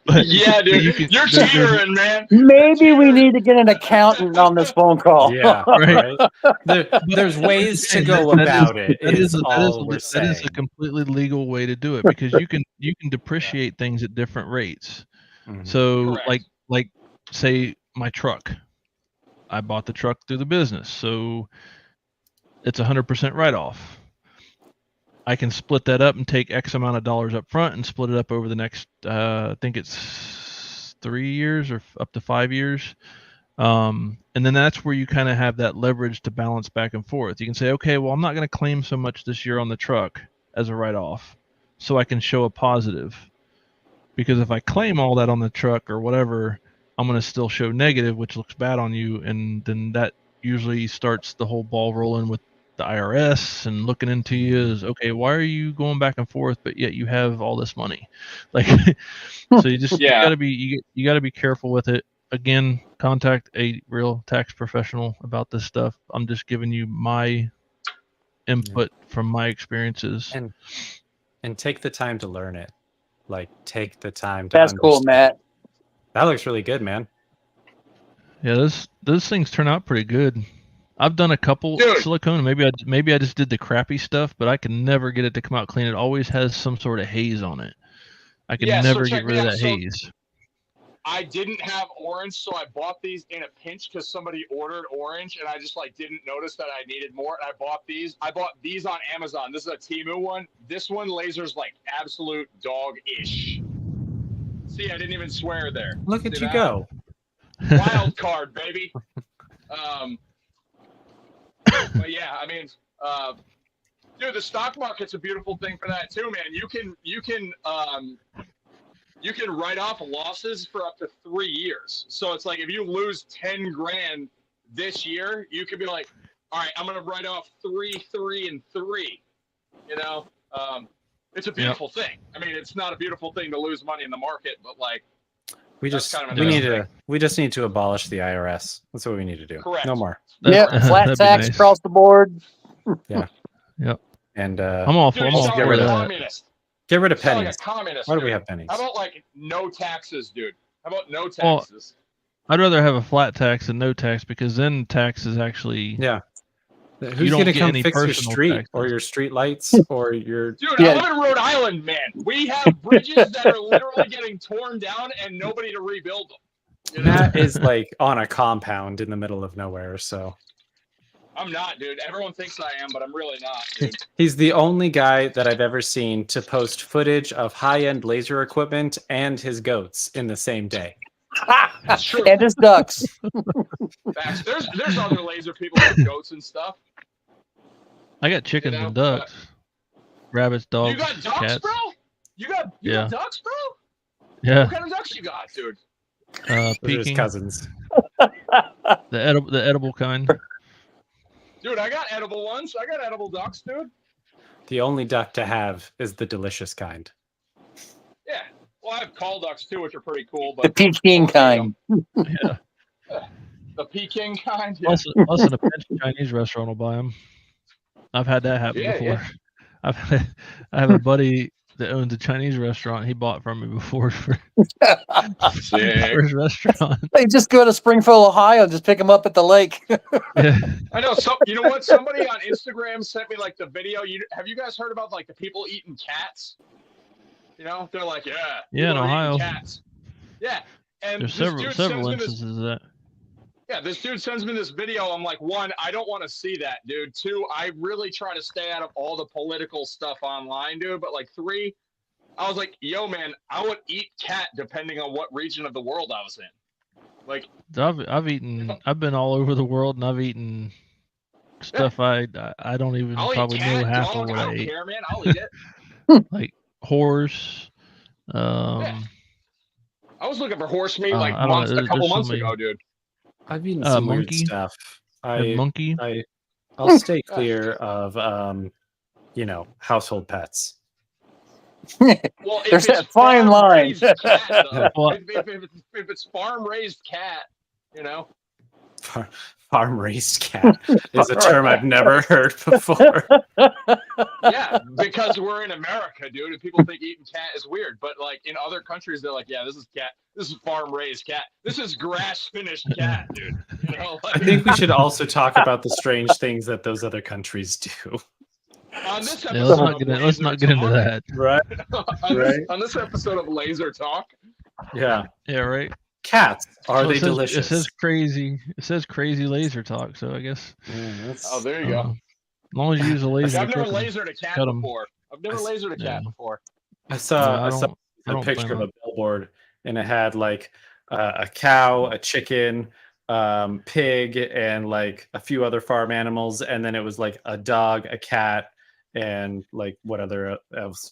But Yeah, dude, you can, you're cheering, man. Maybe we need to get an accountant on this phone call. Yeah, Right. right. There's ways to go that about it. That is Saying. a completely legal way to do it, because you can depreciate things at different rates. Mhm. So Correct. like say my truck, I bought the truck through the business, so it's 100% write-off. I can split that up and take X amount of dollars up front and split it up over the next, I think it's 3 years or up to 5 years. And then that's where you kind of have that leverage to balance back and forth. You can say, okay, well, I'm not going to claim so much this year on the truck as a write-off, so I can show a positive. Because if I claim all that on the truck or whatever, I'm going to still show negative, which looks bad on you. And then that usually starts the whole ball rolling with the IRS and looking into you as, okay, why are you going back and forth, but yet you have all this money? Like, so you just, Yeah. you gotta be careful with it. Again, contact a real tax professional about this stuff. I'm just giving you my input from my experiences. And take the time to learn it. Like, take the time to That's cool, Matt. That looks really good, man. Yeah, those things turn out pretty good. I've done a couple silicone. Maybe I just did the crappy stuff, but I can never get it to come out clean. It always has some sort of haze on it. I can never get rid of that haze. I didn't have orange, so I bought these in a pinch because somebody ordered orange, and I just didn't notice that I needed more. And I bought these. I bought these on Amazon. This is a Temu one. This one laser's like absolute dog-ish. See, I didn't even swear there. Look at See you that? go. Wild card, baby. But yeah, I mean, dude, the stock market's a beautiful thing for that too, man. You can write off losses for up to 3 years. So it's like if you lose 10 grand this year, you could be like, all right, I'm gonna write off 3, 3, and 3. You know, it's a beautiful thing. I mean, it's not a beautiful thing to lose money in the market, but like, We That's just kind of a we nice need thing. to we just need to abolish the IRS. That's what we need to do. Correct. No more. Yeah, flat that'd be tax nice. across the board. And I'm all dude, for, I'm you all sound for like a that. communist. get rid of You sound pennies. like a communist. Why do we dude. have pennies? How about like no taxes, dude? How about no Well, taxes? I'd rather have a flat tax than no tax because then tax is actually Yeah. Who's don't gonna get come any fix your personal street or taxes. your street lights or your Dude, Yeah. I live in Rhode Island, man. We have bridges that are literally getting torn down and nobody to rebuild them. You know? Matt is like on a compound in the middle of nowhere, so I'm not, dude. Everyone thinks I am, but I'm really not, dude. he's the only guy that I've ever seen to post footage of high-end laser equipment and his goats in the same day. That's true. And his ducks. Facts. There's other laser people with goats and stuff. I got chickens know, and ducks, rabbits, dogs, You got ducks, cats. bro? You got Yeah. ducks, bro? Yeah, What kind of ducks you got, dude? Those are his Peking, cousins. the edible kind. Dude, I got edible ones. I got edible ducks, dude. The only duck to have is the delicious kind. Yeah. Well, I have call ducks too, which are pretty cool. The But Peking kind. Yeah. the Peking kind, yeah. Us in a pinch Chinese restaurant will buy them. I've had that happen Yeah, before. yeah. I have a buddy that owns a Chinese restaurant. He bought from me before for Sick. his restaurant. They just go to Springfield, Ohio, just pick them up at the lake. Yeah. I know. So you know what? Somebody on Instagram sent me like the video. Have you guys heard about like the people eating cats? You know, they're like, yeah, Yeah, in people are eating Ohio. Cats. Yeah, and There's this several dude several sends me this. instances of that. Yeah, this dude sends me this video. I'm like, one, I don't want to see that, dude. Two, I really try to stay out of all the political stuff online, dude. But like, three, I was like, yo, man, I would eat cat depending on what region of the world I was in. Like, I've been all over the world and I've eaten stuff I don't even I'll probably eat cat, know half dog. of what I I don't ate. care, man. I'll eat it. Like horse. I was looking for horse meat like I don't know, a there's couple so months many- ago, dude. I've eaten some weird monkey. stuff. and monkey. I'll stay clear of household pets. Well, There's if it's that fine line. farm-raised cat, though, Well- if it's farm raised cat, you know. Farm raised cat is a term I've never heard before. Yeah, because we're in America, dude, and people think eating cat is weird. But like in other countries, they're like, yeah, this is cat. This is farm raised cat. This is grass finished cat, dude. You know, I like, think we should also talk about the strange things that those other countries do. on this Yeah, let's episode not of get let's Laser not get into Talk- that. Right? on this episode of Laser Talk, Yeah. Yeah, right. Cats. Are Well, they it says, delicious? It says crazy. It says crazy laser talk. So I guess oh, there you go. as long as you use a laser. I've to never cook 'em. lasered a cat cut 'em. before. I've never lasered a cat Yeah. before. I saw I don't a picture plan of a billboard and it had like a cow, a chicken, pig, and like a few other farm animals, and then it was like a dog, a cat, and like what other else,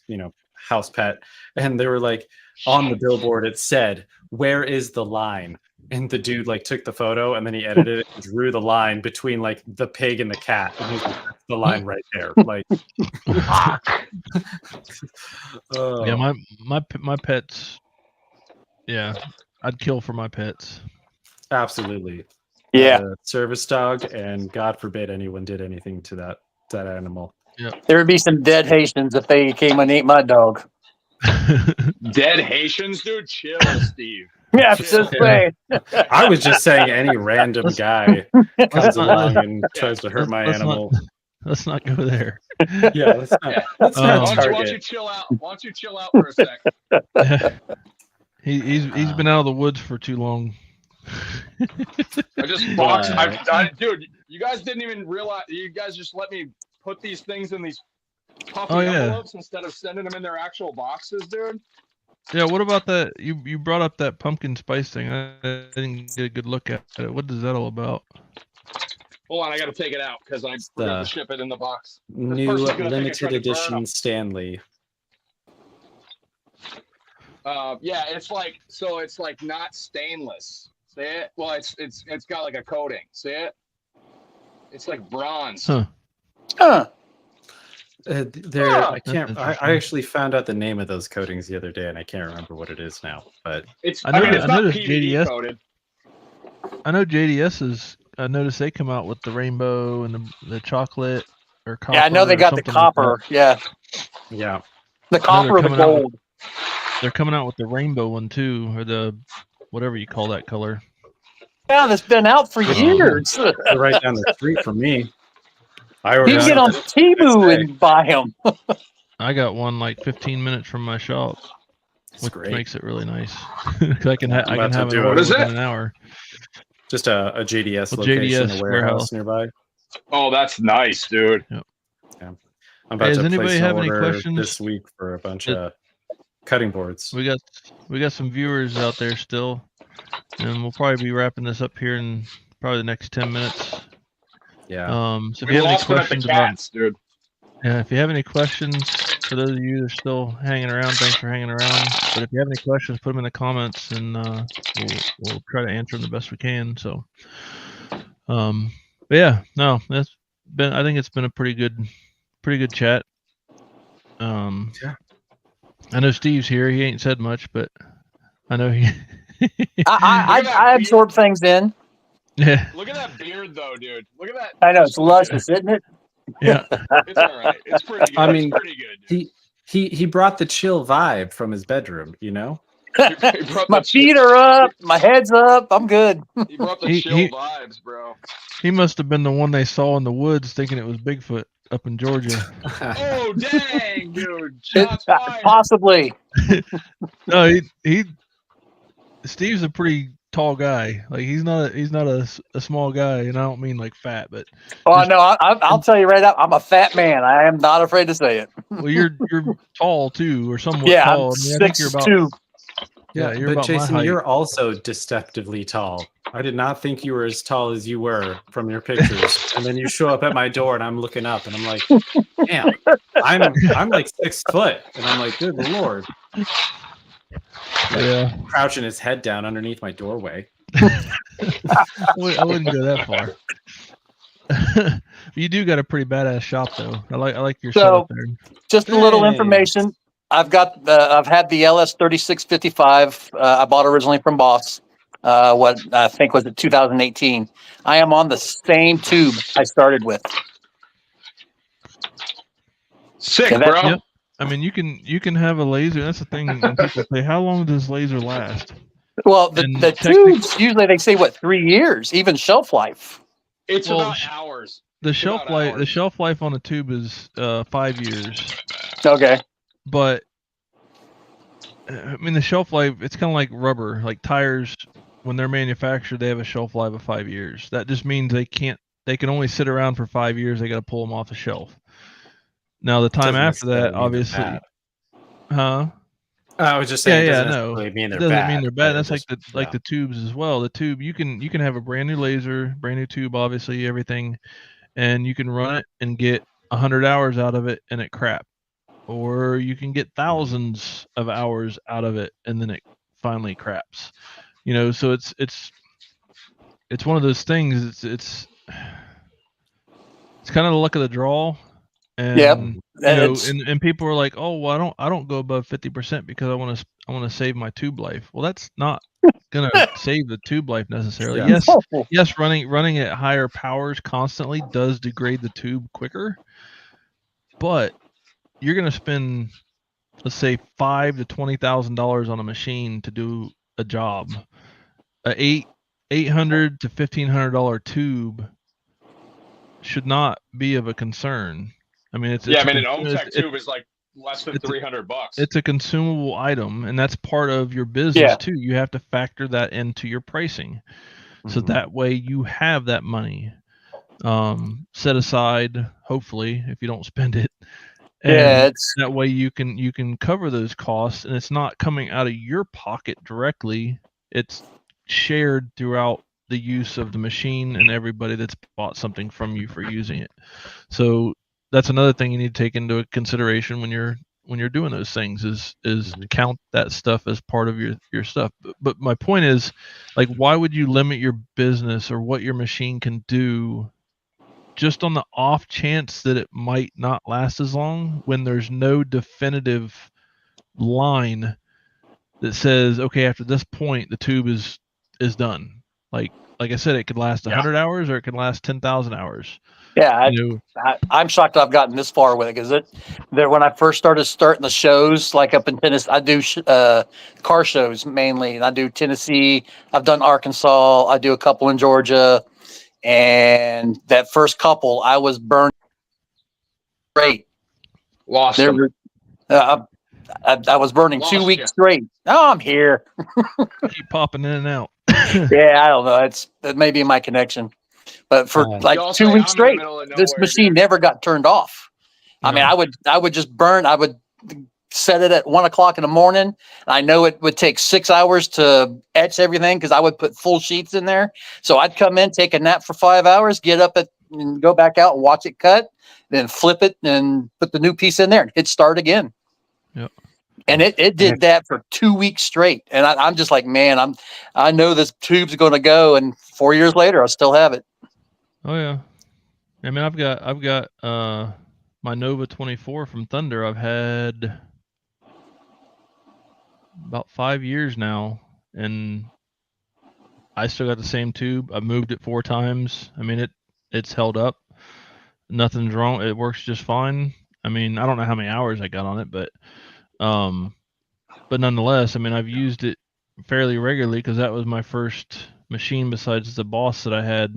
house pet. And they were like on the billboard it said, "Where is the line?" And the dude like took the photo and then he edited it and drew the line between like the pig and the cat, and he's like, "That's the line right there." Like oh. Yeah, my pets. Yeah, I'd kill for my pets. Absolutely. Yeah, Service dog, and God forbid anyone did anything to that animal. there would be some dead Haitians if they came and ate my dog. Dead Haitians, dude. Chill, Steve. Yeah, Shit. just saying. I was just saying any random guy comes along and tries to hurt my Let's not- animal. Let's not go there. Yeah, let's not Why don't you target. chill out? Why don't you chill out for a sec? He's been out of the woods for too long. I just boxed. Right. Dude, you guys didn't even realize. You guys just let me put these things in these puffy Oh, yeah. envelopes instead of sending them in their actual boxes, dude. Yeah, what about that? You brought up that pumpkin spice thing. I didn't get a good look at it. What is that all about? Hold on, I got to take it out because I forgot to ship it in the box. New person's gonna think I tried limited to burn edition 'em. Stanley. Yeah, it's like not stainless. See it? Well, it's got like a coating. See it? It's like bronze. Huh. Huh. I can't. That's I interesting. actually found out the name of those coatings the other day, and I can't remember what it is now. But It's. I I, mean, noticed- it's I not noticed PVD JDS coated. I know JDS is. I noticed they come out with the rainbow and the chocolate or copper. Yeah, I know they or got the something like that. copper. Yeah, yeah, the copper or the coming out with- gold. They're coming out with the rainbow one too, or the whatever you call that color. Yeah, that's been out for years. they're right down the street from me. I You ordered can get on something Temu next day. and buy them. I got one like 15 minutes from my shop, It's which great. makes it really nice. 'Cause I can I'm I about can to have it do it. ordered What is within it? an hour. Just a JDS Well, location, JDS a warehouse. warehouse nearby. Oh, that's nice, dude. I'm about Does to anybody place an have any order questions? this week for a bunch It- of cutting boards. We got some viewers out there still, and we'll probably be wrapping this up here in probably the next 10 minutes. Yeah. So if We you have any lost one at the questions about, cats, dude. yeah, if you have any questions, for those of you that are still hanging around, thanks for hanging around. But if you have any questions, put them in the comments, and we'll try to answer them the best we can. So, but yeah, no, that's been. I think it's been a pretty good chat. Yeah. I know Steve's here. He ain't said much, but I know he. I absorb things in. Yeah, Look at that beard, though, dude. Look at that. I know it's luscious, isn't it? yeah. It's all right. It's pretty good. I mean, it's pretty good. Dude. He brought the chill vibe from his bedroom, you know? He brought My the feet are up, my head's up. I'm good. He brought the He- chill he- vibes, bro. He must have been the one they saw in the woods, thinking it was Bigfoot up in Georgia. Oh dang, dude! Shots fired. Possibly. No, he. Steve's a pretty tall guy. Like he's not a small guy, and I don't mean like fat, but Oh no, I'll tell you right now. I'm a fat man. I am not afraid to say it. well, you're tall too, or somewhat Yeah, tall. I'm I think you're about 6'2". yeah, you're but about Jason, my height. you're also deceptively tall. I did not think you were as tall as you were from your pictures. And then you show up at my door and I'm looking up and I'm like, damn, I'm like 6 foot. And I'm like, good Lord. Yeah, Crouching his head down underneath my doorway. I wouldn't go that far. You do got a pretty badass shop though. I like your So- setup there. Just a little Thanks. information. I've had the LS 3655. I bought originally from Boss. What I think was it 2018. I am on the same tube I started with. Sick, Yeah, that- bro. Yep. I mean, you can have a laser. That's the thing. When people say, "How long does laser last?" Well, And the technic- tubes usually they say what 3 years, even shelf life. It's Well, about sh- hours. The It's shelf about life, the hours. shelf life on a tube is 5 years. Okay. But I mean, the shelf life, it's kind of like rubber, like tires. When they're manufactured, they have a shelf life of 5 years. That just means they can only sit around for 5 years. They got to pull them off the shelf. Now, the time Doesn't after that, necessarily mean they're obviously, bad. huh? I was just saying, Yeah, it doesn't no. necessarily mean It they're doesn't bad. mean they're but bad. it That's like just- the tubes as well. The tube, you can have a brand new laser, brand new tube, obviously everything, and you can run it and get 100 hours out of it, and it crap. Or you can get thousands of hours out of it, and then it finally craps. You know, so it's one of those things. It's kind of the luck of the draw. And Yep. you know, It's- and people are like, oh, well, I don't go above 50% because I want to save my tube life. Well, that's not gonna save the tube life necessarily. Yeah. Yes, running at higher powers constantly does degrade the tube quicker, but you're gonna spend, let's say, $5,000 to $20,000 on a machine to do a job. A $800 to $1,500 tube should not be of a concern. I mean, Yeah, I mean, an it's- OMTEC tube is like less than it's a- $300. it's a consumable item, and that's part of your business Yeah. too. You have to factor that into your pricing, so Mhm. that way you have that money set aside. Hopefully, if you don't spend it, And Yeah, it's that way you can cover those costs, and it's not coming out of your pocket directly. It's shared throughout the use of the machine and everybody that's bought something from you for using it. So that's another thing you need to take into consideration when you're doing those things is Mhm. count that stuff as part of your stuff. But my point is, like, why would you limit your business or what your machine can do just on the off chance that it might not last as long when there's no definitive line that says, okay, after this point the tube is done. Like I said, it could last Yeah. 100 hours or it can last 10,000 hours. yeah. You know, I'm shocked I've gotten this far with it because there when I first starting the shows like up in Tennessee, I do car shows mainly, and I do Tennessee. I've done Arkansas. I do a couple in Georgia, and that first couple I was burned straight. Lost There, them. were- I was burning Lost 2 weeks ya. straight. Oh, I'm here. keep popping in and out. Yeah, I don't know. That may be my connection, but for like Y'all 2 say weeks I'm in the straight, middle of this nowhere, machine dude. never got turned off. I mean, No. I would just burn. I would set it at 1 o'clock in the morning. I know it would take 6 hours to etch everything because I would put full sheets in there. So I'd come in, take a nap for 5 hours, get up and go back out and watch it cut, then flip it and put the new piece in there and hit start again. Yep. And it did that for 2 weeks straight. And I'm just like, man, I know this tube's going to go. And 4 years later, I still have it. Oh yeah. I mean, I've got my Nova 24 from Thunder. I've had about 5 years now, and I still got the same tube. I've moved it 4 times. I mean, it's held up. Nothing's wrong. It works just fine. I mean, I don't know how many hours I got on it, but nonetheless, I mean, I've used it fairly regularly because that was my first machine besides the Boss that I had,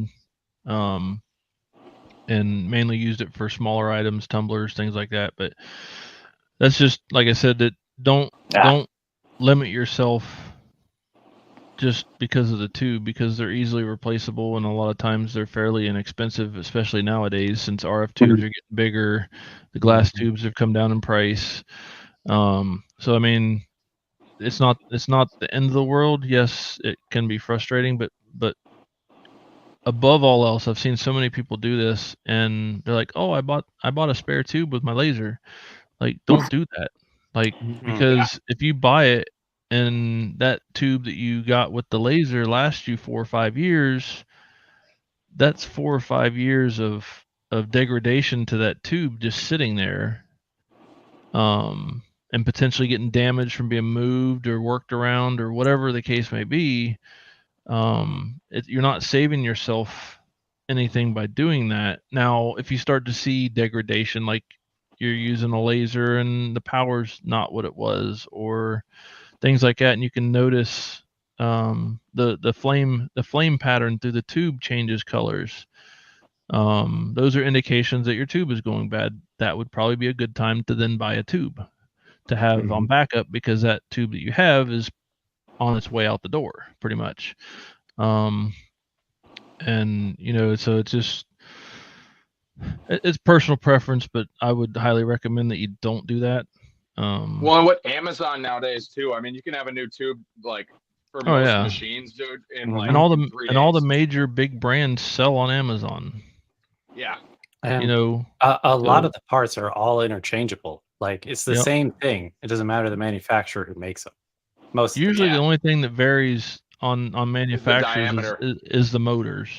and mainly used it for smaller items, tumblers, things like that. But that's just like I said, that don't limit yourself just because of the tube, because they're easily replaceable, and a lot of times they're fairly inexpensive, especially nowadays since RF tubes are getting bigger. The glass tubes have come down in price. So I mean, it's not the end of the world. Yes, it can be frustrating, but above all else, I've seen so many people do this, and they're like, "Oh, I bought a spare tube with my laser." Like, don't do that. Like, because if you buy it and that tube that you got with the laser lasts you 4 or 5 years, that's 4 or 5 years of degradation to that tube just sitting there, and potentially getting damaged from being moved or worked around or whatever the case may be. You're not saving yourself anything by doing that. Now, if you start to see degradation, like you're using a laser and the power's not what it was, or things like that, and you can notice the flame pattern through the tube changes colors. Those are indications that your tube is going bad. That would probably be a good time to then buy a tube to have on backup, because that tube that you have is on its way out the door, pretty much. And so it's just it's personal preference, but I would highly recommend that you don't do that. Well, and what Amazon nowadays too. I mean, you can have a new tube like for Oh, most yeah. machines, dude, in like and all the 3 and all the days. major big brands sell on Amazon. Yeah. And You know, a lot so- of the parts are all interchangeable. Like it's the Yep. same thing. It doesn't matter the manufacturer who makes them. Most usually Yeah. the only thing that varies on manufacturers diameter. is the motors.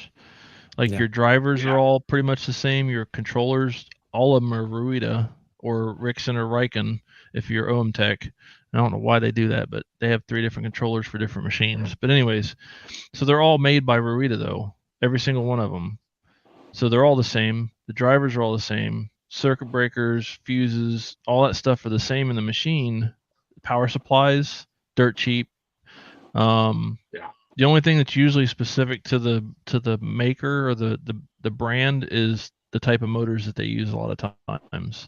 Like Yeah. your drivers Yeah. are all pretty much the same. Your controllers, all of them are Ruida or Rixon or Riken if you're OM Tech. I don't know why they do that, but they have 3 different controllers for different machines. But anyways, so they're all made by Ruida though, every single one of them. So they're all the same. The drivers are all the same. Circuit breakers, fuses, all that stuff are the same in the machine. Power supplies, dirt cheap. Yeah. The only thing that's usually specific to the maker or the brand is the type of motors that they use a lot of times.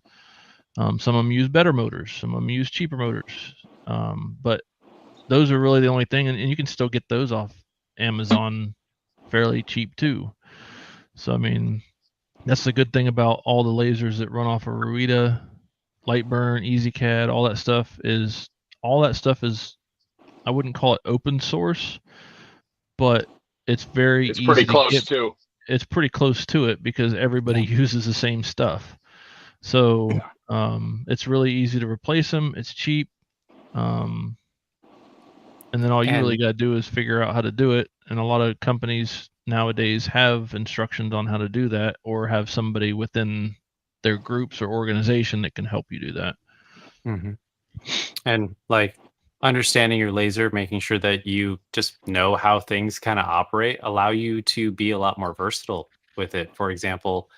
Some of them use better motors, some of them use cheaper motors. But those are really the only thing, and you can still get those off Amazon fairly cheap too. So I mean, that's the good thing about all the lasers that run off of Ruida. Lightburn, EasyCAD, all that stuff is I wouldn't call it open source, but it's very It's easy pretty to close get. too. It's pretty close to it because everybody uses the same stuff. So it's really easy to replace them. It's cheap. And then all you really And got to do is figure out how to do it. And a lot of companies nowadays have instructions on how to do that, or have somebody within their groups or organization that can help you do that. and like understanding your laser, making sure that you just know how things kind of operate, allow you to be a lot more versatile with it. For example,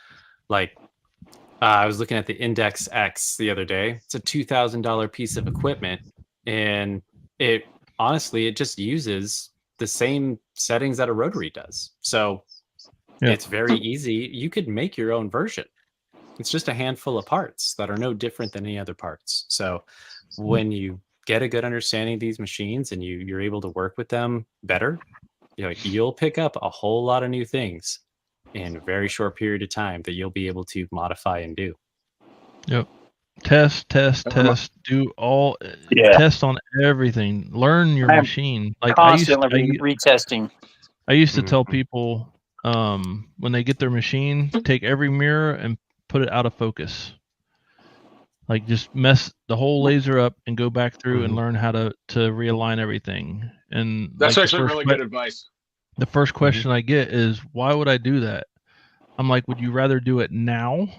like I was looking at the Index X the other day. It's a $2,000 piece of equipment, and it honestly it just uses the same settings that a rotary does. So Yeah. it's very easy. You could make your own version. It's just a handful of parts that are no different than any other parts. So when you get a good understanding of these machines and you're able to work with them better, you'll pick up a whole lot of new things in a very short period of time that you'll be able to modify and do. Yep. Test, do all test on everything. Learn your I'm machine. Like Constantly retesting. I used to tell people when they get their machine, take every mirror and put it out of focus. Like just mess the whole laser up and go back through and learn how to realign everything. And That's like actually really good advice. The first question I get is, why would I do that? I'm like, would you rather do it now?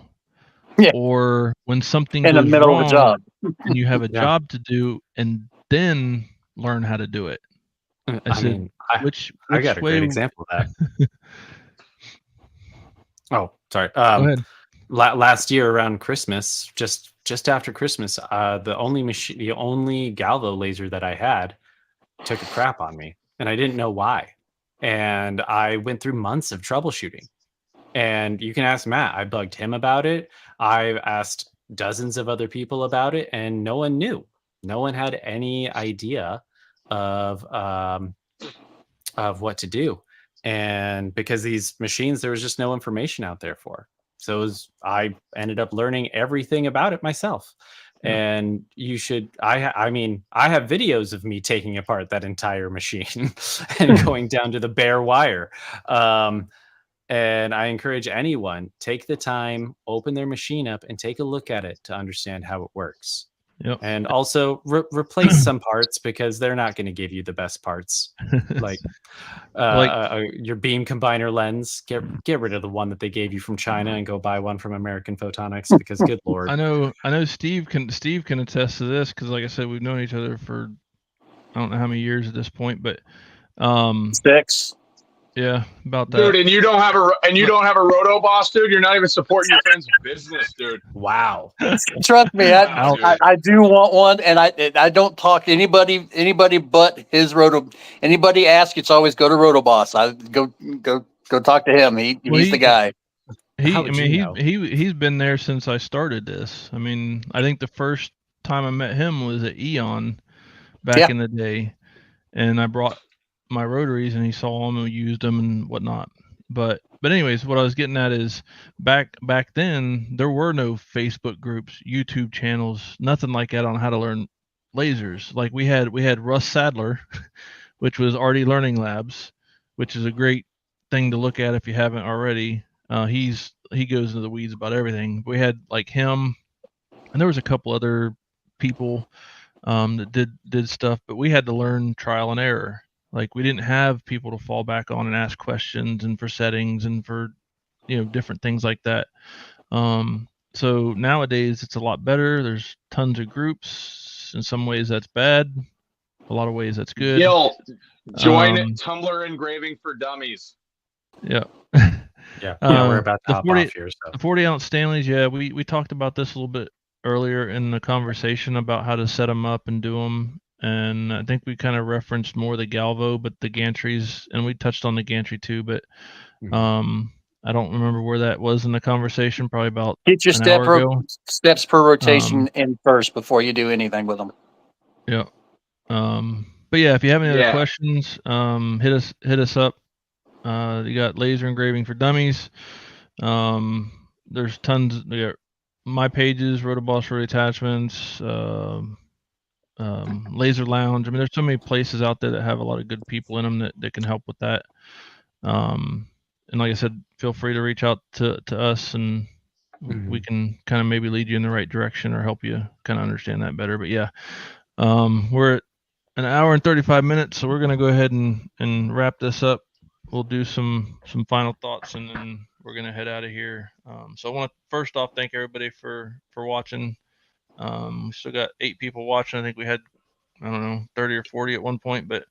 Yeah. Or when something In the goes middle wrong of a job and you have a job to do and then learn how to do it? I said, which I got a way great example of that. Oh, sorry. Go ahead. Last year around Christmas, just after Christmas, the only Galvo laser that I had took a crap on me, and I didn't know why. And I went through months of troubleshooting. And you can ask Matt. I bugged him about it. I've asked dozens of other people about it, and no one knew. No one had any idea of what to do. And because these machines, there was just no information out there for. So I ended up learning everything about it myself. And you should, I mean, I have videos of me taking apart that entire machine and going down to the bare wire. And I encourage anyone, take the time, open their machine up and take a look at it to understand how it works. Yep. And also replace some parts because they're not going to give you the best parts. Like your beam combiner lens, get rid of the one that they gave you from China and go buy one from American Photonics, because good Lord. I know Steve can attest to this, because like I said, we've known each other for I don't know how many years at this point, but 6. Yeah, about that. Dude, and you don't have a Roto Boss, dude. You're not even supporting your friend's business, dude. Wow. Trust me, I do want one, and I don't talk to anybody but his Roto. Anybody asks, it's always go to Roto Boss. I go talk to him. He's the guy. He's been there since I started this. I mean, I think the first time I met him was at Eon back in the day, and I brought my rotaries and he saw them and used them and whatnot. But anyways, what I was getting at is back then there were no Facebook groups, YouTube channels, nothing like that on how to learn lasers. Like we had Russ Sadler, which was RD Learning Labs, which is a great thing to look at if you haven't already. He goes into the weeds about everything. We had like him, and there was a couple other people that did stuff, but we had to learn trial and error. Like we didn't have people to fall back on and ask questions and for settings and for, different things like that. So nowadays it's a lot better. There's tons of groups. In some ways that's bad. A lot of ways that's good. Gil, join Tumblr Engraving for Dummies. Yeah. Yeah, we're about to hop off here. So. The 40-ounce Stanleys, we talked about this a little bit earlier in the conversation about how to set them up and do them. And I think we kind of referenced more the Galvo, but the gantries, and we touched on the gantry too, but I don't remember where that was in the conversation, probably about get your steps per rotation in first before you do anything with them. Yeah. But yeah, if you have any other questions, hit us up. You got Laser Engraving for Dummies. There's tons. We got my pages, Rotoboss Road Attachments, Laser Lounge. I mean, there's so many places out there that have a lot of good people in them that can help with that. And like I said, feel free to reach out to us, and we can kind of maybe lead you in the right direction or help you kind of understand that better. But yeah, we're at an hour and 35 minutes, so we're going to go ahead and wrap this up. We'll do some final thoughts, and then we're going to head out of here. So I want to first off thank everybody for watching. We still got 8 people watching. I think we had, I don't know, 30 or 40 at one point, but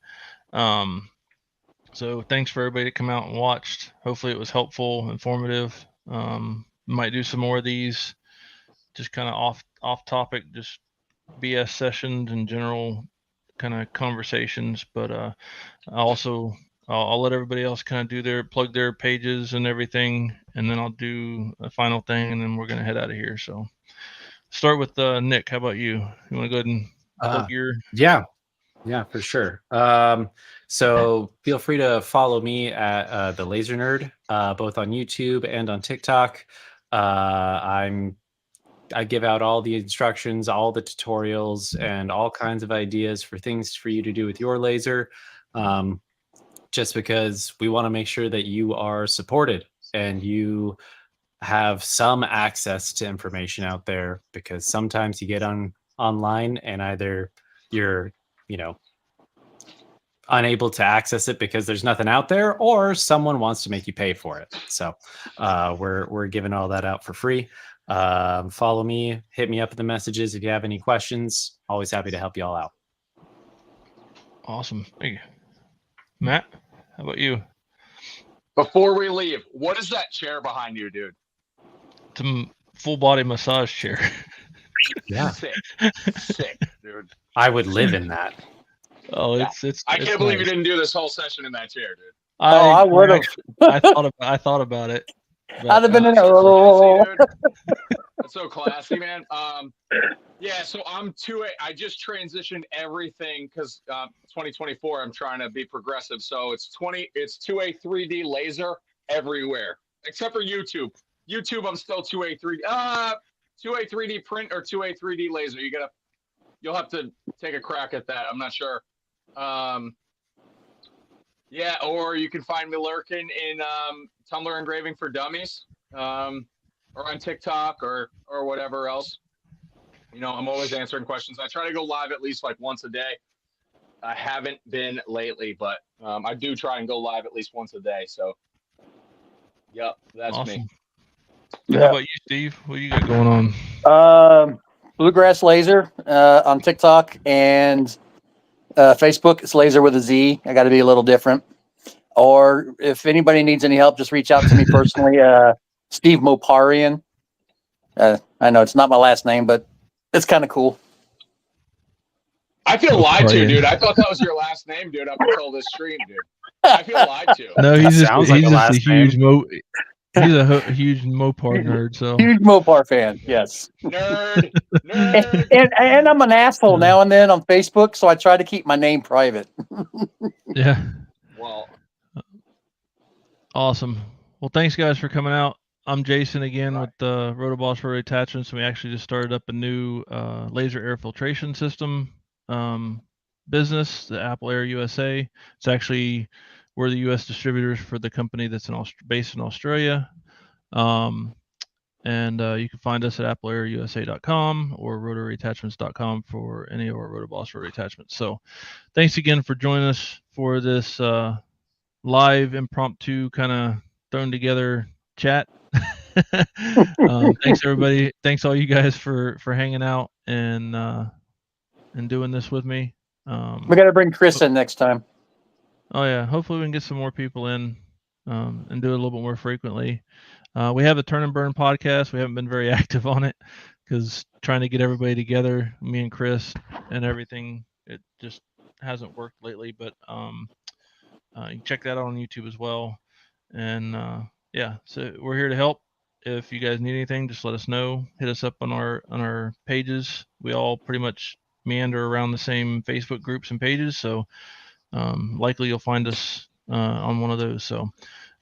so thanks for everybody that come out and watched. Hopefully it was helpful, informative. Might do some more of these, just kind of off topic, just BS sessions and general kind of conversations. But I'll let everybody else kind of plug their pages and everything, and then I'll do a final thing, and then we're gonna head out of here. So start with Nick. How about you? You want to go ahead and plug your? Yeah, for sure. So feel free to follow me at the Laser Nerd, both on YouTube and on TikTok. I give out all the instructions, all the tutorials, and all kinds of ideas for things for you to do with your laser. Just because we want to make sure that you are supported and you have some access to information out there, because sometimes you get online and either you're unable to access it because there's nothing out there, or someone wants to make you pay for it. So we're giving all that out for free. Follow me, hit me up in the messages if you have any questions. Always happy to help you all out. Awesome. Thank you. Matt, how about you? Before we leave, what is that chair behind you, dude? It's a full body massage chair. Yeah. Sick, dude. I would live in that. Oh, Yeah. it's I can't believe you nice. didn't do this whole session in that chair, dude. I would have. I thought about it. But, I'd have been in That's there. so classy, dude. That's so classy, man. Yeah, so I just transitioned everything because 2024, I'm trying to be progressive. So it's 2A 3D laser everywhere except for YouTube. YouTube, I'm still 2A 3D print or 2A 3D laser. You'll have to take a crack at that. I'm not sure. Yeah, or you can find me lurking in Tumblr Engraving for Dummies, or on TikTok or whatever else. I'm always answering questions. I try to go live at least like once a day. I haven't been lately, but I do try and go live at least once a day. So, yep, that's awesome. me. How about you, Steve? What you got going on? Bluegrass Laser on TikTok and Facebook. It's Laser with a Z. I got to be a little different. Or if anybody needs any help, just reach out to me personally. Steve Moparian. I know it's not my last name, but it's kind of cool. I feel lied to, dude. I thought that was your last name, dude, up until this stream, dude. I feel lied to. No, he's just Sounds like a huge name. he's a huge Mopar nerd. So Huge Mopar fan. Yes. Nerd. And I'm an asshole now and then on Facebook, so I try to keep my name private. yeah. Well, Awesome. Well, thanks guys for coming out. I'm Jason again with the Rotoboss Road Attachments, and we actually just started up a new laser air filtration system business, the Apple Air USA. It's actually we're the U.S. distributors for the company that's based in Australia. And you can find us at appleairusa.com or rotaryattachments.com for any of our Rotoboss Road Attachments. So thanks again for joining us for this live impromptu kind of thrown together chat. Thanks everybody. Thanks all you guys for hanging out and doing this with me. We got to bring Chris in next time. Oh yeah, hopefully we can get some more people in and do it a little bit more frequently. We have a Turn and Burn podcast. We haven't been very active on it because trying to get everybody together, me and Chris and everything, it just hasn't worked lately. But you can check that out on YouTube as well. And yeah, so we're here to help. If you guys need anything, just let us know. Hit us up on our pages. We all pretty much meander around the same Facebook groups and pages, so likely you'll find us on one of those. So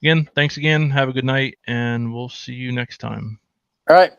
again, thanks again. Have a good night, and we'll see you next time. All right.